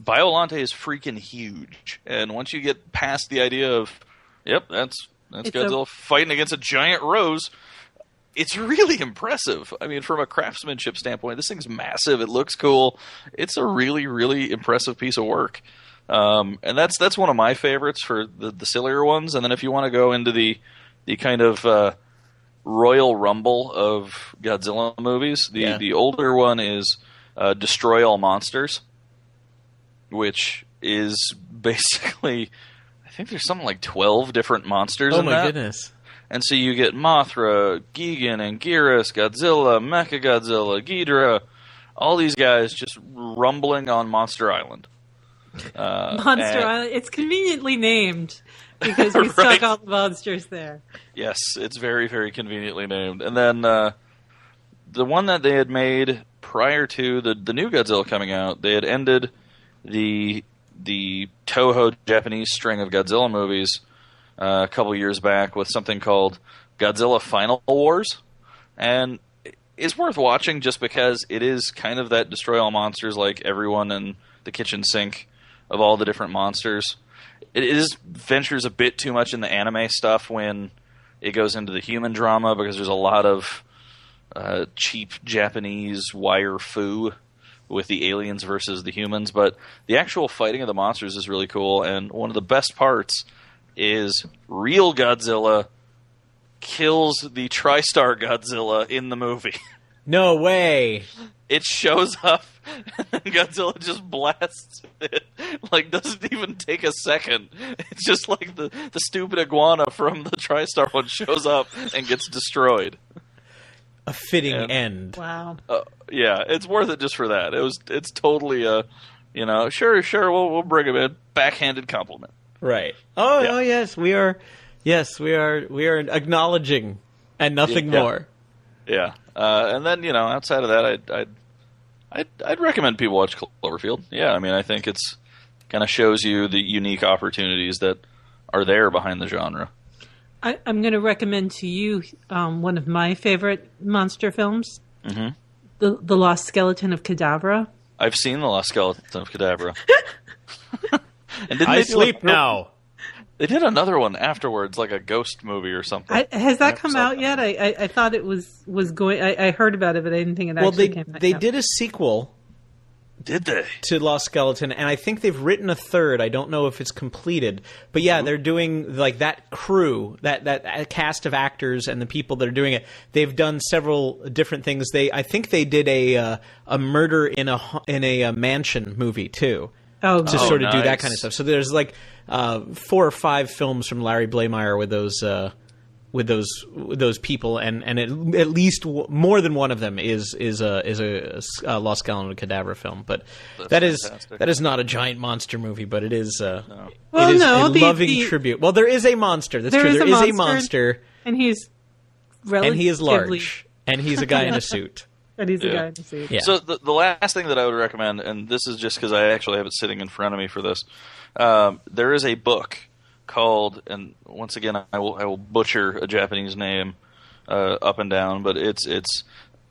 Biollante is freaking huge, and once you get past the idea of, yep, that's Godzilla fighting against a giant rose, it's really impressive. I mean, from a craftsmanship standpoint, this thing's massive. It looks cool. It's a really, really impressive piece of work, and that's one of my favorites for the sillier ones. And then if you want to go into the kind of Royal Rumble of Godzilla movies, the older one is Destroy All Monsters, which is basically, I think there's something like 12 different monsters in that. Oh my goodness. And so you get Mothra, Gigan, Anguirus, Godzilla, Mechagodzilla, Ghidorah, all these guys just rumbling on Monster Island. Monster Island. It's conveniently named because we stuck all the monsters there. Yes, it's very, very conveniently named. And then the one that they had made prior to the new Godzilla coming out, they had ended the Toho Japanese string of Godzilla movies a couple years back with something called Godzilla Final Wars, and it's worth watching just because it is kind of that destroy all monsters, like everyone in the kitchen sink of all the different monsters. It ventures a bit too much in the anime stuff when it goes into the human drama, because there's a lot of cheap Japanese wire foo with the aliens versus the humans, but the actual fighting of the monsters is really cool, and one of the best parts is real Godzilla kills the TriStar Godzilla in the movie. No way! It shows up, and Godzilla just blasts it. Like, doesn't even take a second. It's just like the stupid iguana from the TriStar one shows up and gets destroyed. A fitting end. Wow. Yeah, it's worth it just for that. It's totally sure, we'll bring him in. Backhanded compliment. Right. Oh yes, we are acknowledging and nothing more. Yeah. And then, outside of that, I'd recommend people watch Cloverfield. Yeah, I mean, I think it's kind of shows you the unique opportunities that are there behind the genre. I'm going to recommend to you one of my favorite monster films, the Lost Skeleton of Cadavra. I've seen The Lost Skeleton of Cadavra. And I sleep now. They did another one afterwards, like a ghost movie or something. Has that come out yet? I thought it was going. I heard about it, but I didn't think it actually came out. They did a sequel. Did they? To Lost Skeleton, and I think they've written a third. I don't know if it's completed. But yeah, they're doing, like, that crew, that cast of actors and the people that are doing it. They've done several different things. I think they did a murder in a mansion movie too. To sort of do that kind of stuff. So there's like 4 or 5 films from Larry Blameyer with those people, and at least more than one of them is a Lost Skeleton of Cadavra film. But that is not a giant monster movie, but it is a loving tribute. Well, there is a monster. That's true. There is a monster, and he is large, and he's a guy in a suit. And he's a guy in a suit. Yeah. So the last thing that I would recommend, and this is just because I actually have it sitting in front of me for this, there is a book called, and once again I will butcher a Japanese name up and down, but it's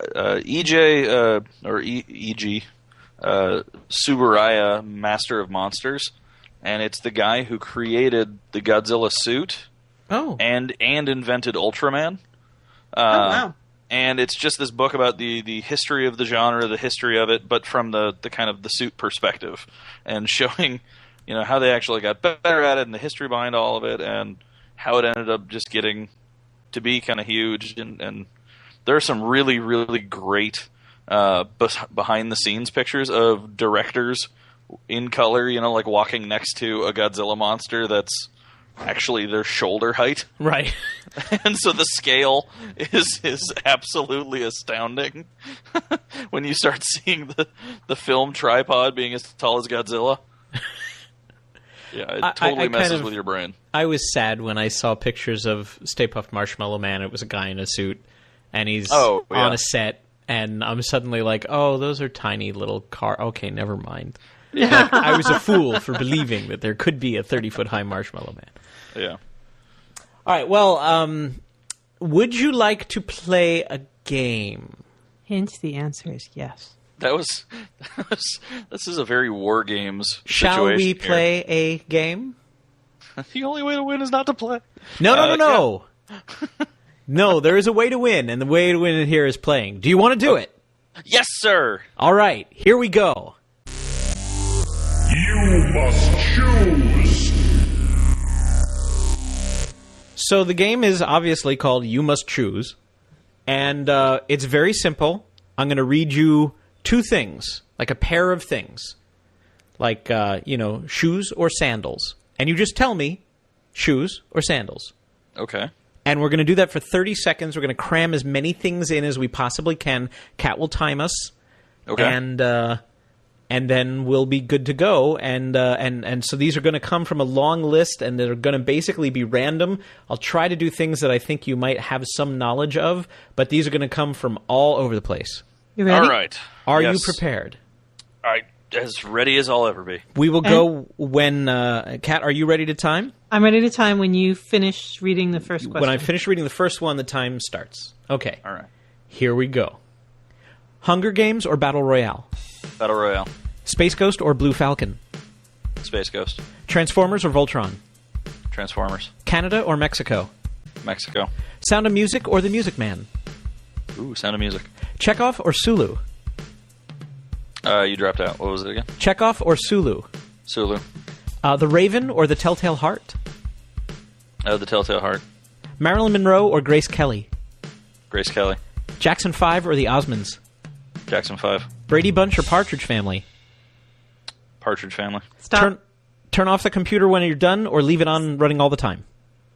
EJ or EG Tsuburaya, Master of Monsters, and it's the guy who created the Godzilla suit and invented Ultraman. Wow. And it's just this book about the history of the genre, the history of it, but from the kind of the suit perspective, and showing, how they actually got better at it and the history behind all of it, and how it ended up just getting to be kind of huge. And there are some really, really great behind the scenes pictures of directors in color, like walking next to a Godzilla monster that's actually their shoulder height. Right. And so the scale is absolutely astounding when you start seeing the film tripod being as tall as Godzilla. Yeah, it totally messes with your brain. I was sad when I saw pictures of Stay Puft Marshmallow Man. It was a guy in a suit, and he's on a set, and I'm suddenly like, oh, those are tiny little car. Okay, never mind. Yeah. Like, I was a fool for believing that there could be a 30-foot-high Marshmallow Man. Yeah. All right, well, would you like to play a game? Hint, the answer is yes. This is a very War Games Shall situation we play a game? The only way to win is not to play. No. No, there is a way to win, and the way to win here is playing. Do you want to do it? Yes, sir. All right, here we go. You must choose. So the game is obviously called You Must Choose, and it's very simple. I'm going to read you two things, like a pair of things, like, shoes or sandals. And you just tell me shoes or sandals. Okay. And we're going to do that for 30 seconds. We're going to cram as many things in as we possibly can. Kat will time us. Okay. And then we'll be good to go. And so these are going to come from a long list, and they're going to basically be random. I'll try to do things that I think you might have some knowledge of, but these are going to come from all over the place. You ready? All right. Are you prepared? As ready as I'll ever be. We will go when... Kat, are you ready to time? I'm ready to time when you finish reading the first question. When I finish reading the first one, the time starts. Okay. All right. Here we go. Hunger Games or Battle Royale? Battle Royale. Space Ghost or Blue Falcon? Space Ghost. Transformers or Voltron? Transformers. Canada or Mexico? Mexico. Sound of Music or The Music Man? Ooh, Sound of Music. Chekhov or Sulu? You dropped out. What was it again? Chekhov or Sulu? Sulu. The Raven or The Telltale Heart? The Telltale Heart. Marilyn Monroe or Grace Kelly? Grace Kelly. Jackson 5 or The Osmonds? Jackson 5. Brady Bunch or Partridge Family? Partridge Family. Stop. Turn off the computer when you're done, or leave it on running all the time.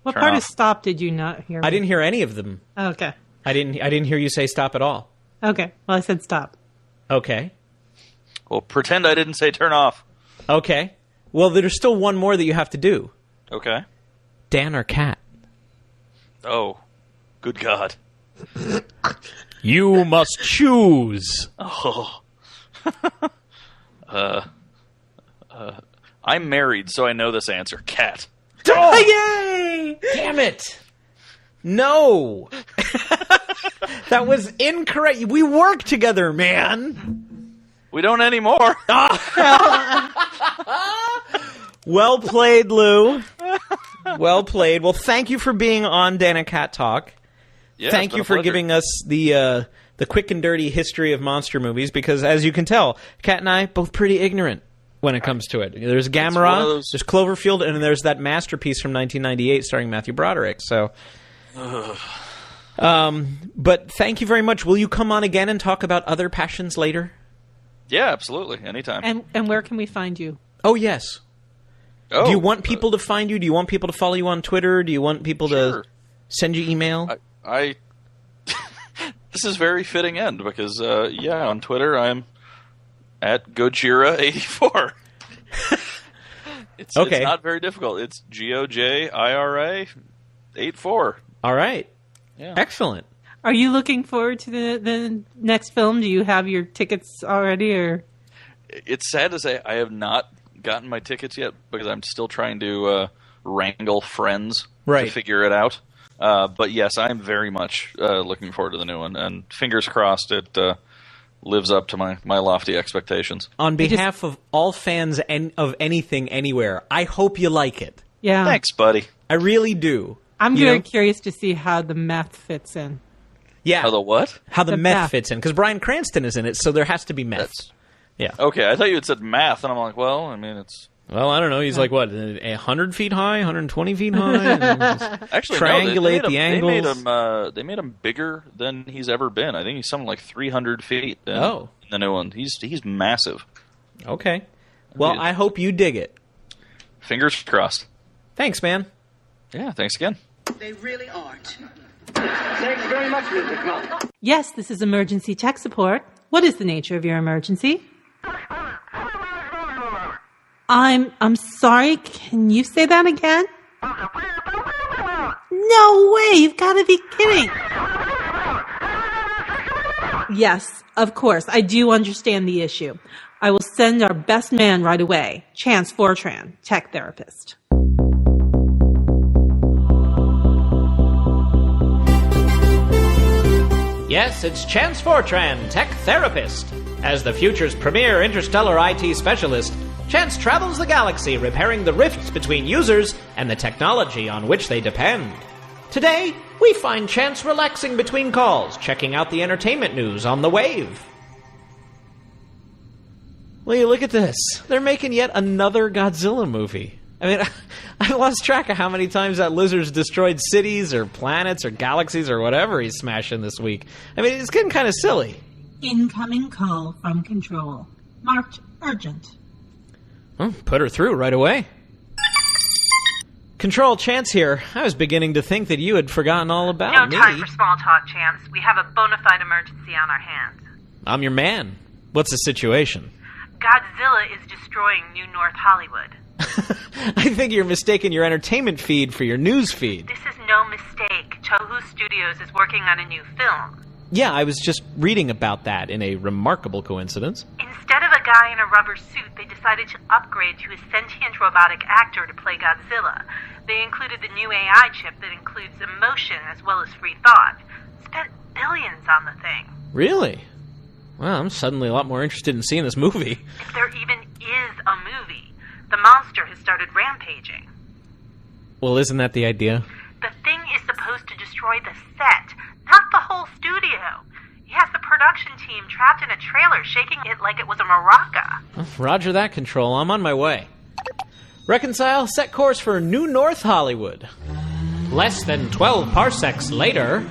What Turn part off. of stop did you not hear? I didn't hear any of them. Oh, okay. I didn't hear you say stop at all. Okay. Well, I said stop. Okay. Well, pretend I didn't say turn off. Okay. Well, there's still one more that you have to do. Okay. Dan or Kat? Oh, good God. You must choose. Oh. I'm married, so I know this answer. Cat. Oh, yay! Damn it! No! That was incorrect. We work together, man. We don't anymore. Well played, Lou. Well played. Well, thank you for being on Dan and Cat Talk. Yeah, Thank you for giving us the quick and dirty history of monster movies, because as you can tell, Kat and I both pretty ignorant when it comes to it. There's Gamera, there's Cloverfield, and then there's that masterpiece from 1998 starring Matthew Broderick. So, but thank you very much. Will you come on again and talk about other passions later? Yeah, absolutely. Anytime. And where can we find you? Oh, yes. Oh, do you want people to find you? Do you want people to follow you on Twitter? Do you want people to send you email? This is very fitting end because, on Twitter I'm at Gojira84. It's not very difficult. It's Gojira 84. All right. Yeah. Excellent. Are you looking forward to the next film? Do you have your tickets already, or? It's sad to say I have not gotten my tickets yet because I'm still trying to wrangle friends to figure it out. But yes, I'm very much looking forward to the new one, and fingers crossed it lives up to my lofty expectations. On behalf of all fans of anything, anywhere, I hope you like it. Yeah. Thanks, buddy. I really do. I'm very curious to see how the meth fits in. Yeah. How the what? How the meth fits in, because Bryan Cranston is in it, so there has to be meth. Yeah. Okay, I thought you had said math, and I'm like, well, I mean, it's... Well, I don't know. He's like, what, 100 feet high, 120 feet high? Actually, triangulate the angles. They made him bigger than he's ever been. I think he's something like 300 feet in the new one. He's massive. Okay. Well, I hope you dig it. Fingers crossed. Thanks, man. Yeah, thanks again. They really aren't. Thanks very much, Mr. Knuckles. Yes, this is emergency tech support. What is the nature of your emergency? I'm sorry, can you say that again? No way, you've got to be kidding. Yes, of course, I do understand the issue. I will send our best man right away, Chance Fortran, tech therapist. Yes, it's Chance Fortran, tech therapist. As the future's premier interstellar IT specialist, Chance travels the galaxy repairing the rifts between users and the technology on which they depend. Today, we find Chance relaxing between calls, checking out the entertainment news on the wave. Will you look at this? They're making yet another Godzilla movie. I mean, I lost track of how many times that lizard's destroyed cities or planets or galaxies or whatever he's smashing this week. I mean, it's getting kind of silly. Incoming call from Control. Marked urgent. Well, put her through right away. Control, Chance here. I was beginning to think that you had forgotten all about me. No time for small talk, Chance. We have a bona fide emergency on our hands. I'm your man. What's the situation? Godzilla is destroying New North Hollywood. I think you're mistaking your entertainment feed for your news feed. This is no mistake. Toho Studios is working on a new film. Yeah, I was just reading about that in a remarkable coincidence. Instead of a guy in a rubber suit, they decided to upgrade to a sentient robotic actor to play Godzilla. They included the new AI chip that includes emotion as well as free thought. Spent billions on the thing. Really? Well, I'm suddenly a lot more interested in seeing this movie. If there even is a movie, the monster has started rampaging. Well, isn't that the idea? The thing is supposed to destroy the set, not the whole studio. He has the production team trapped in a trailer, shaking it like it was a maraca. Well, roger that, Control. I'm on my way. Reconcile, set course for New North Hollywood. Less than 12 parsecs later...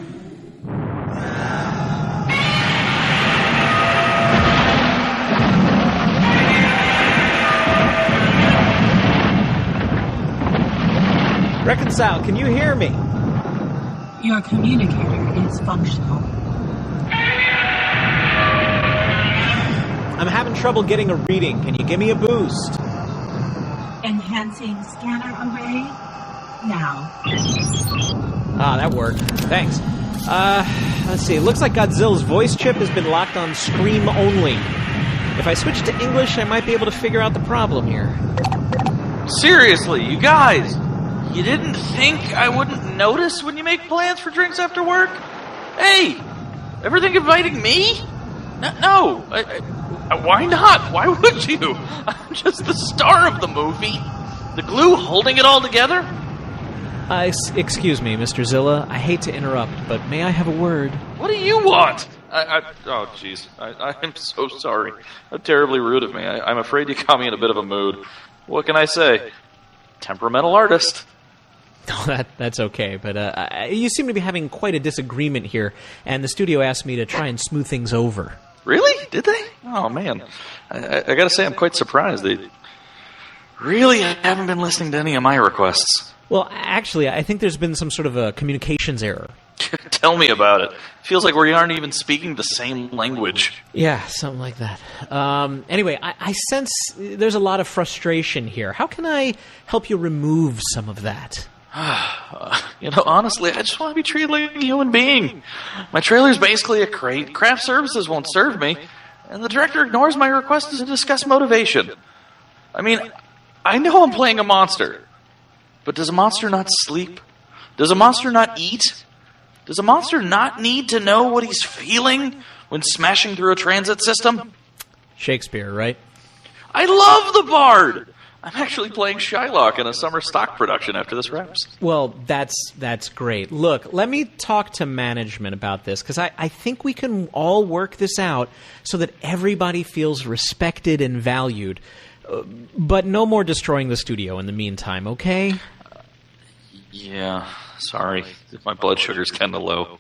Reconcile, can you hear me? Your communicator is functional. I'm having trouble getting a reading. Can you give me a boost? Enhancing scanner array now. Ah, that worked. Thanks. Let's see. It looks like Godzilla's voice chip has been locked on scream only. If I switch to English, I might be able to figure out the problem here. Seriously, you guys! You didn't think I wouldn't notice when you make plans for drinks after work? Hey! Ever think of inviting me? No! Why not? Why would you? I'm just the star of the movie. The glue holding it all together? Excuse me, Mr. Zilla. I hate to interrupt, but may I have a word? What do you want? Oh, jeez. I'm so sorry. How terribly rude of me. I'm afraid you caught me in a bit of a mood. What can I say? Temperamental artist. No, that's okay, but you seem to be having quite a disagreement here, and the studio asked me to try and smooth things over. Really? Did they? Oh, man. I gotta say, I'm quite surprised. They really haven't been listening to any of my requests. Well, actually, I think there's been some sort of a communications error. Tell me about it. Feels like we aren't even speaking the same language. Yeah, something like that. Anyway, I sense there's a lot of frustration here. How can I help you remove some of that? Honestly, I just want to be treated like a human being. My trailer's basically a crate. Craft services won't serve me. And the director ignores my request to discuss motivation. I mean, I know I'm playing a monster. But does a monster not sleep? Does a monster not eat? Does a monster not need to know what he's feeling when smashing through a transit system? Shakespeare, right? I love the Bard! I'm actually playing Shylock in a summer stock production after this wraps. Well, that's great. Look, let me talk to management about this, because I think we can all work this out so that everybody feels respected and valued. But no more destroying the studio in the meantime, okay? Yeah, sorry. My blood sugar's kind of low.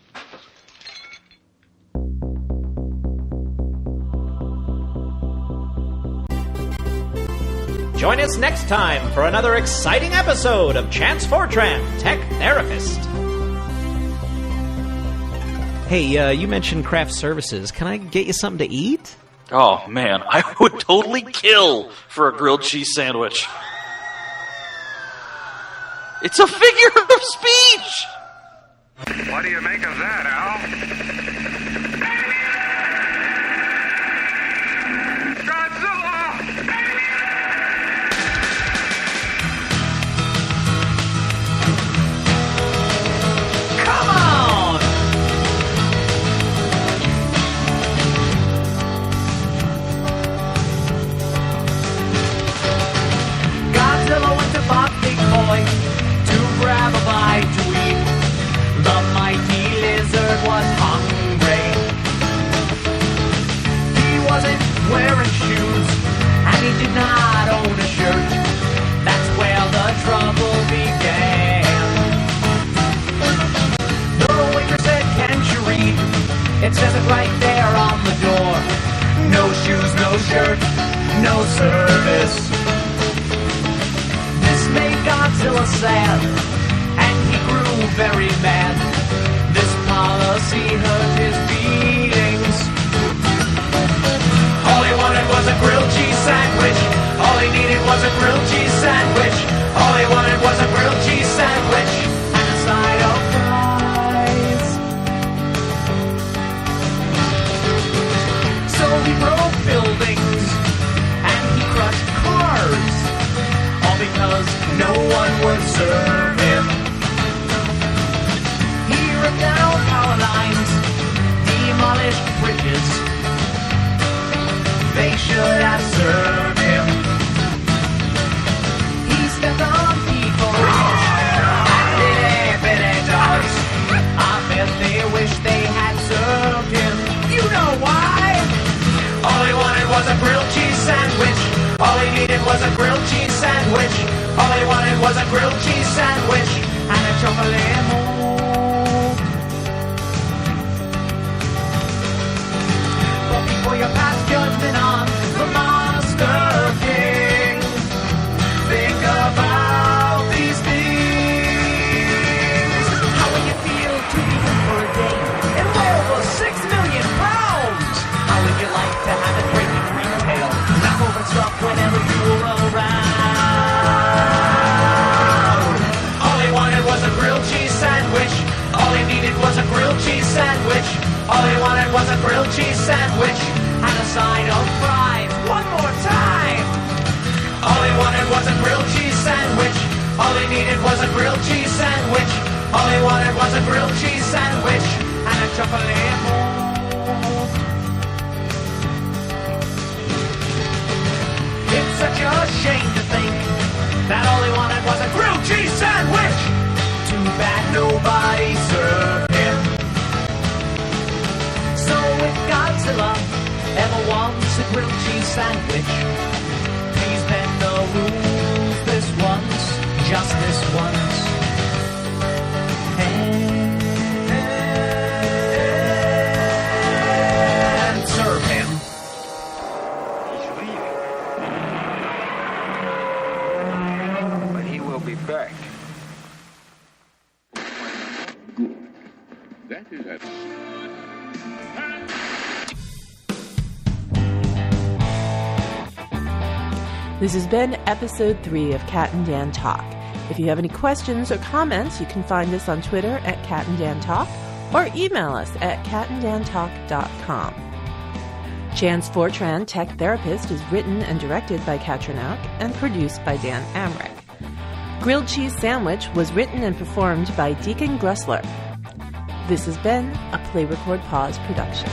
Join us next time for another exciting episode of Chance Fortran, Tech Therapist. Hey, you mentioned craft services. Can I get you something to eat? Oh, man, I would totally kill for a grilled cheese sandwich. It's a figure of speech! What do you make of that, Al? Godzilla! Come on! Godzilla went to Bob Big Boy to grab a bite to eat. The mighty lizard was hungry. He wasn't wearing shoes, and he did not own a shirt. That's where the trouble began. The waiter said, "Can't you read? It says it right there on the door. No shoes, no shirt, no service." This made Godzilla sad, and he grew very mad. This policy hurt his feelings. All he wanted was a grilled cheese sandwich. All he needed was a grilled cheese sandwich. All he wanted was a grilled cheese sandwich and a side of fries. So he broke buildings and he crushed cars, all because no one would serve him. He ripped down power lines, demolished bridges. They should have served him. He stepped on people and bitty dogs. I bet they wish they had served him. You know why? All he wanted was a grilled cheese sandwich. All he needed was a grilled cheese sandwich. All he wanted was a grilled cheese sandwich and a chocolate mold. But before you pass judgment on the Monster King, think about these things. How will you feel to be good for a day and weigh over 6 million pounds? How would you like to have it breaking retail, knock over stuff whenever you were around? All he wanted was a grilled cheese sandwich. All he needed was a grilled cheese sandwich. All he wanted was a grilled cheese sandwich and a side of fries. One more time. All he wanted was a grilled cheese sandwich. All he needed was a grilled cheese sandwich. All he wanted was a grilled cheese sandwich and a chocolate mold. It's such a shame to think that all he wanted was a grilled cheese sandwich. Too bad nobody served him. So if Godzilla ever wants a grilled cheese sandwich, please bend the rules this once, just this once. And serve him. He's leaving. But he will be back. That is it. This has been episode 3 of Cat and Dan Talk. If you have any questions or comments, you can find us on Twitter at Cat and Dan Talk or email us at catanddantalk.com. Chance Fortran, Tech Therapist, is written and directed by Katrin Auch and produced by Dan Amrich. Grilled Cheese Sandwich was written and performed by Deacon Gressler. This has been a Play Record Pause production.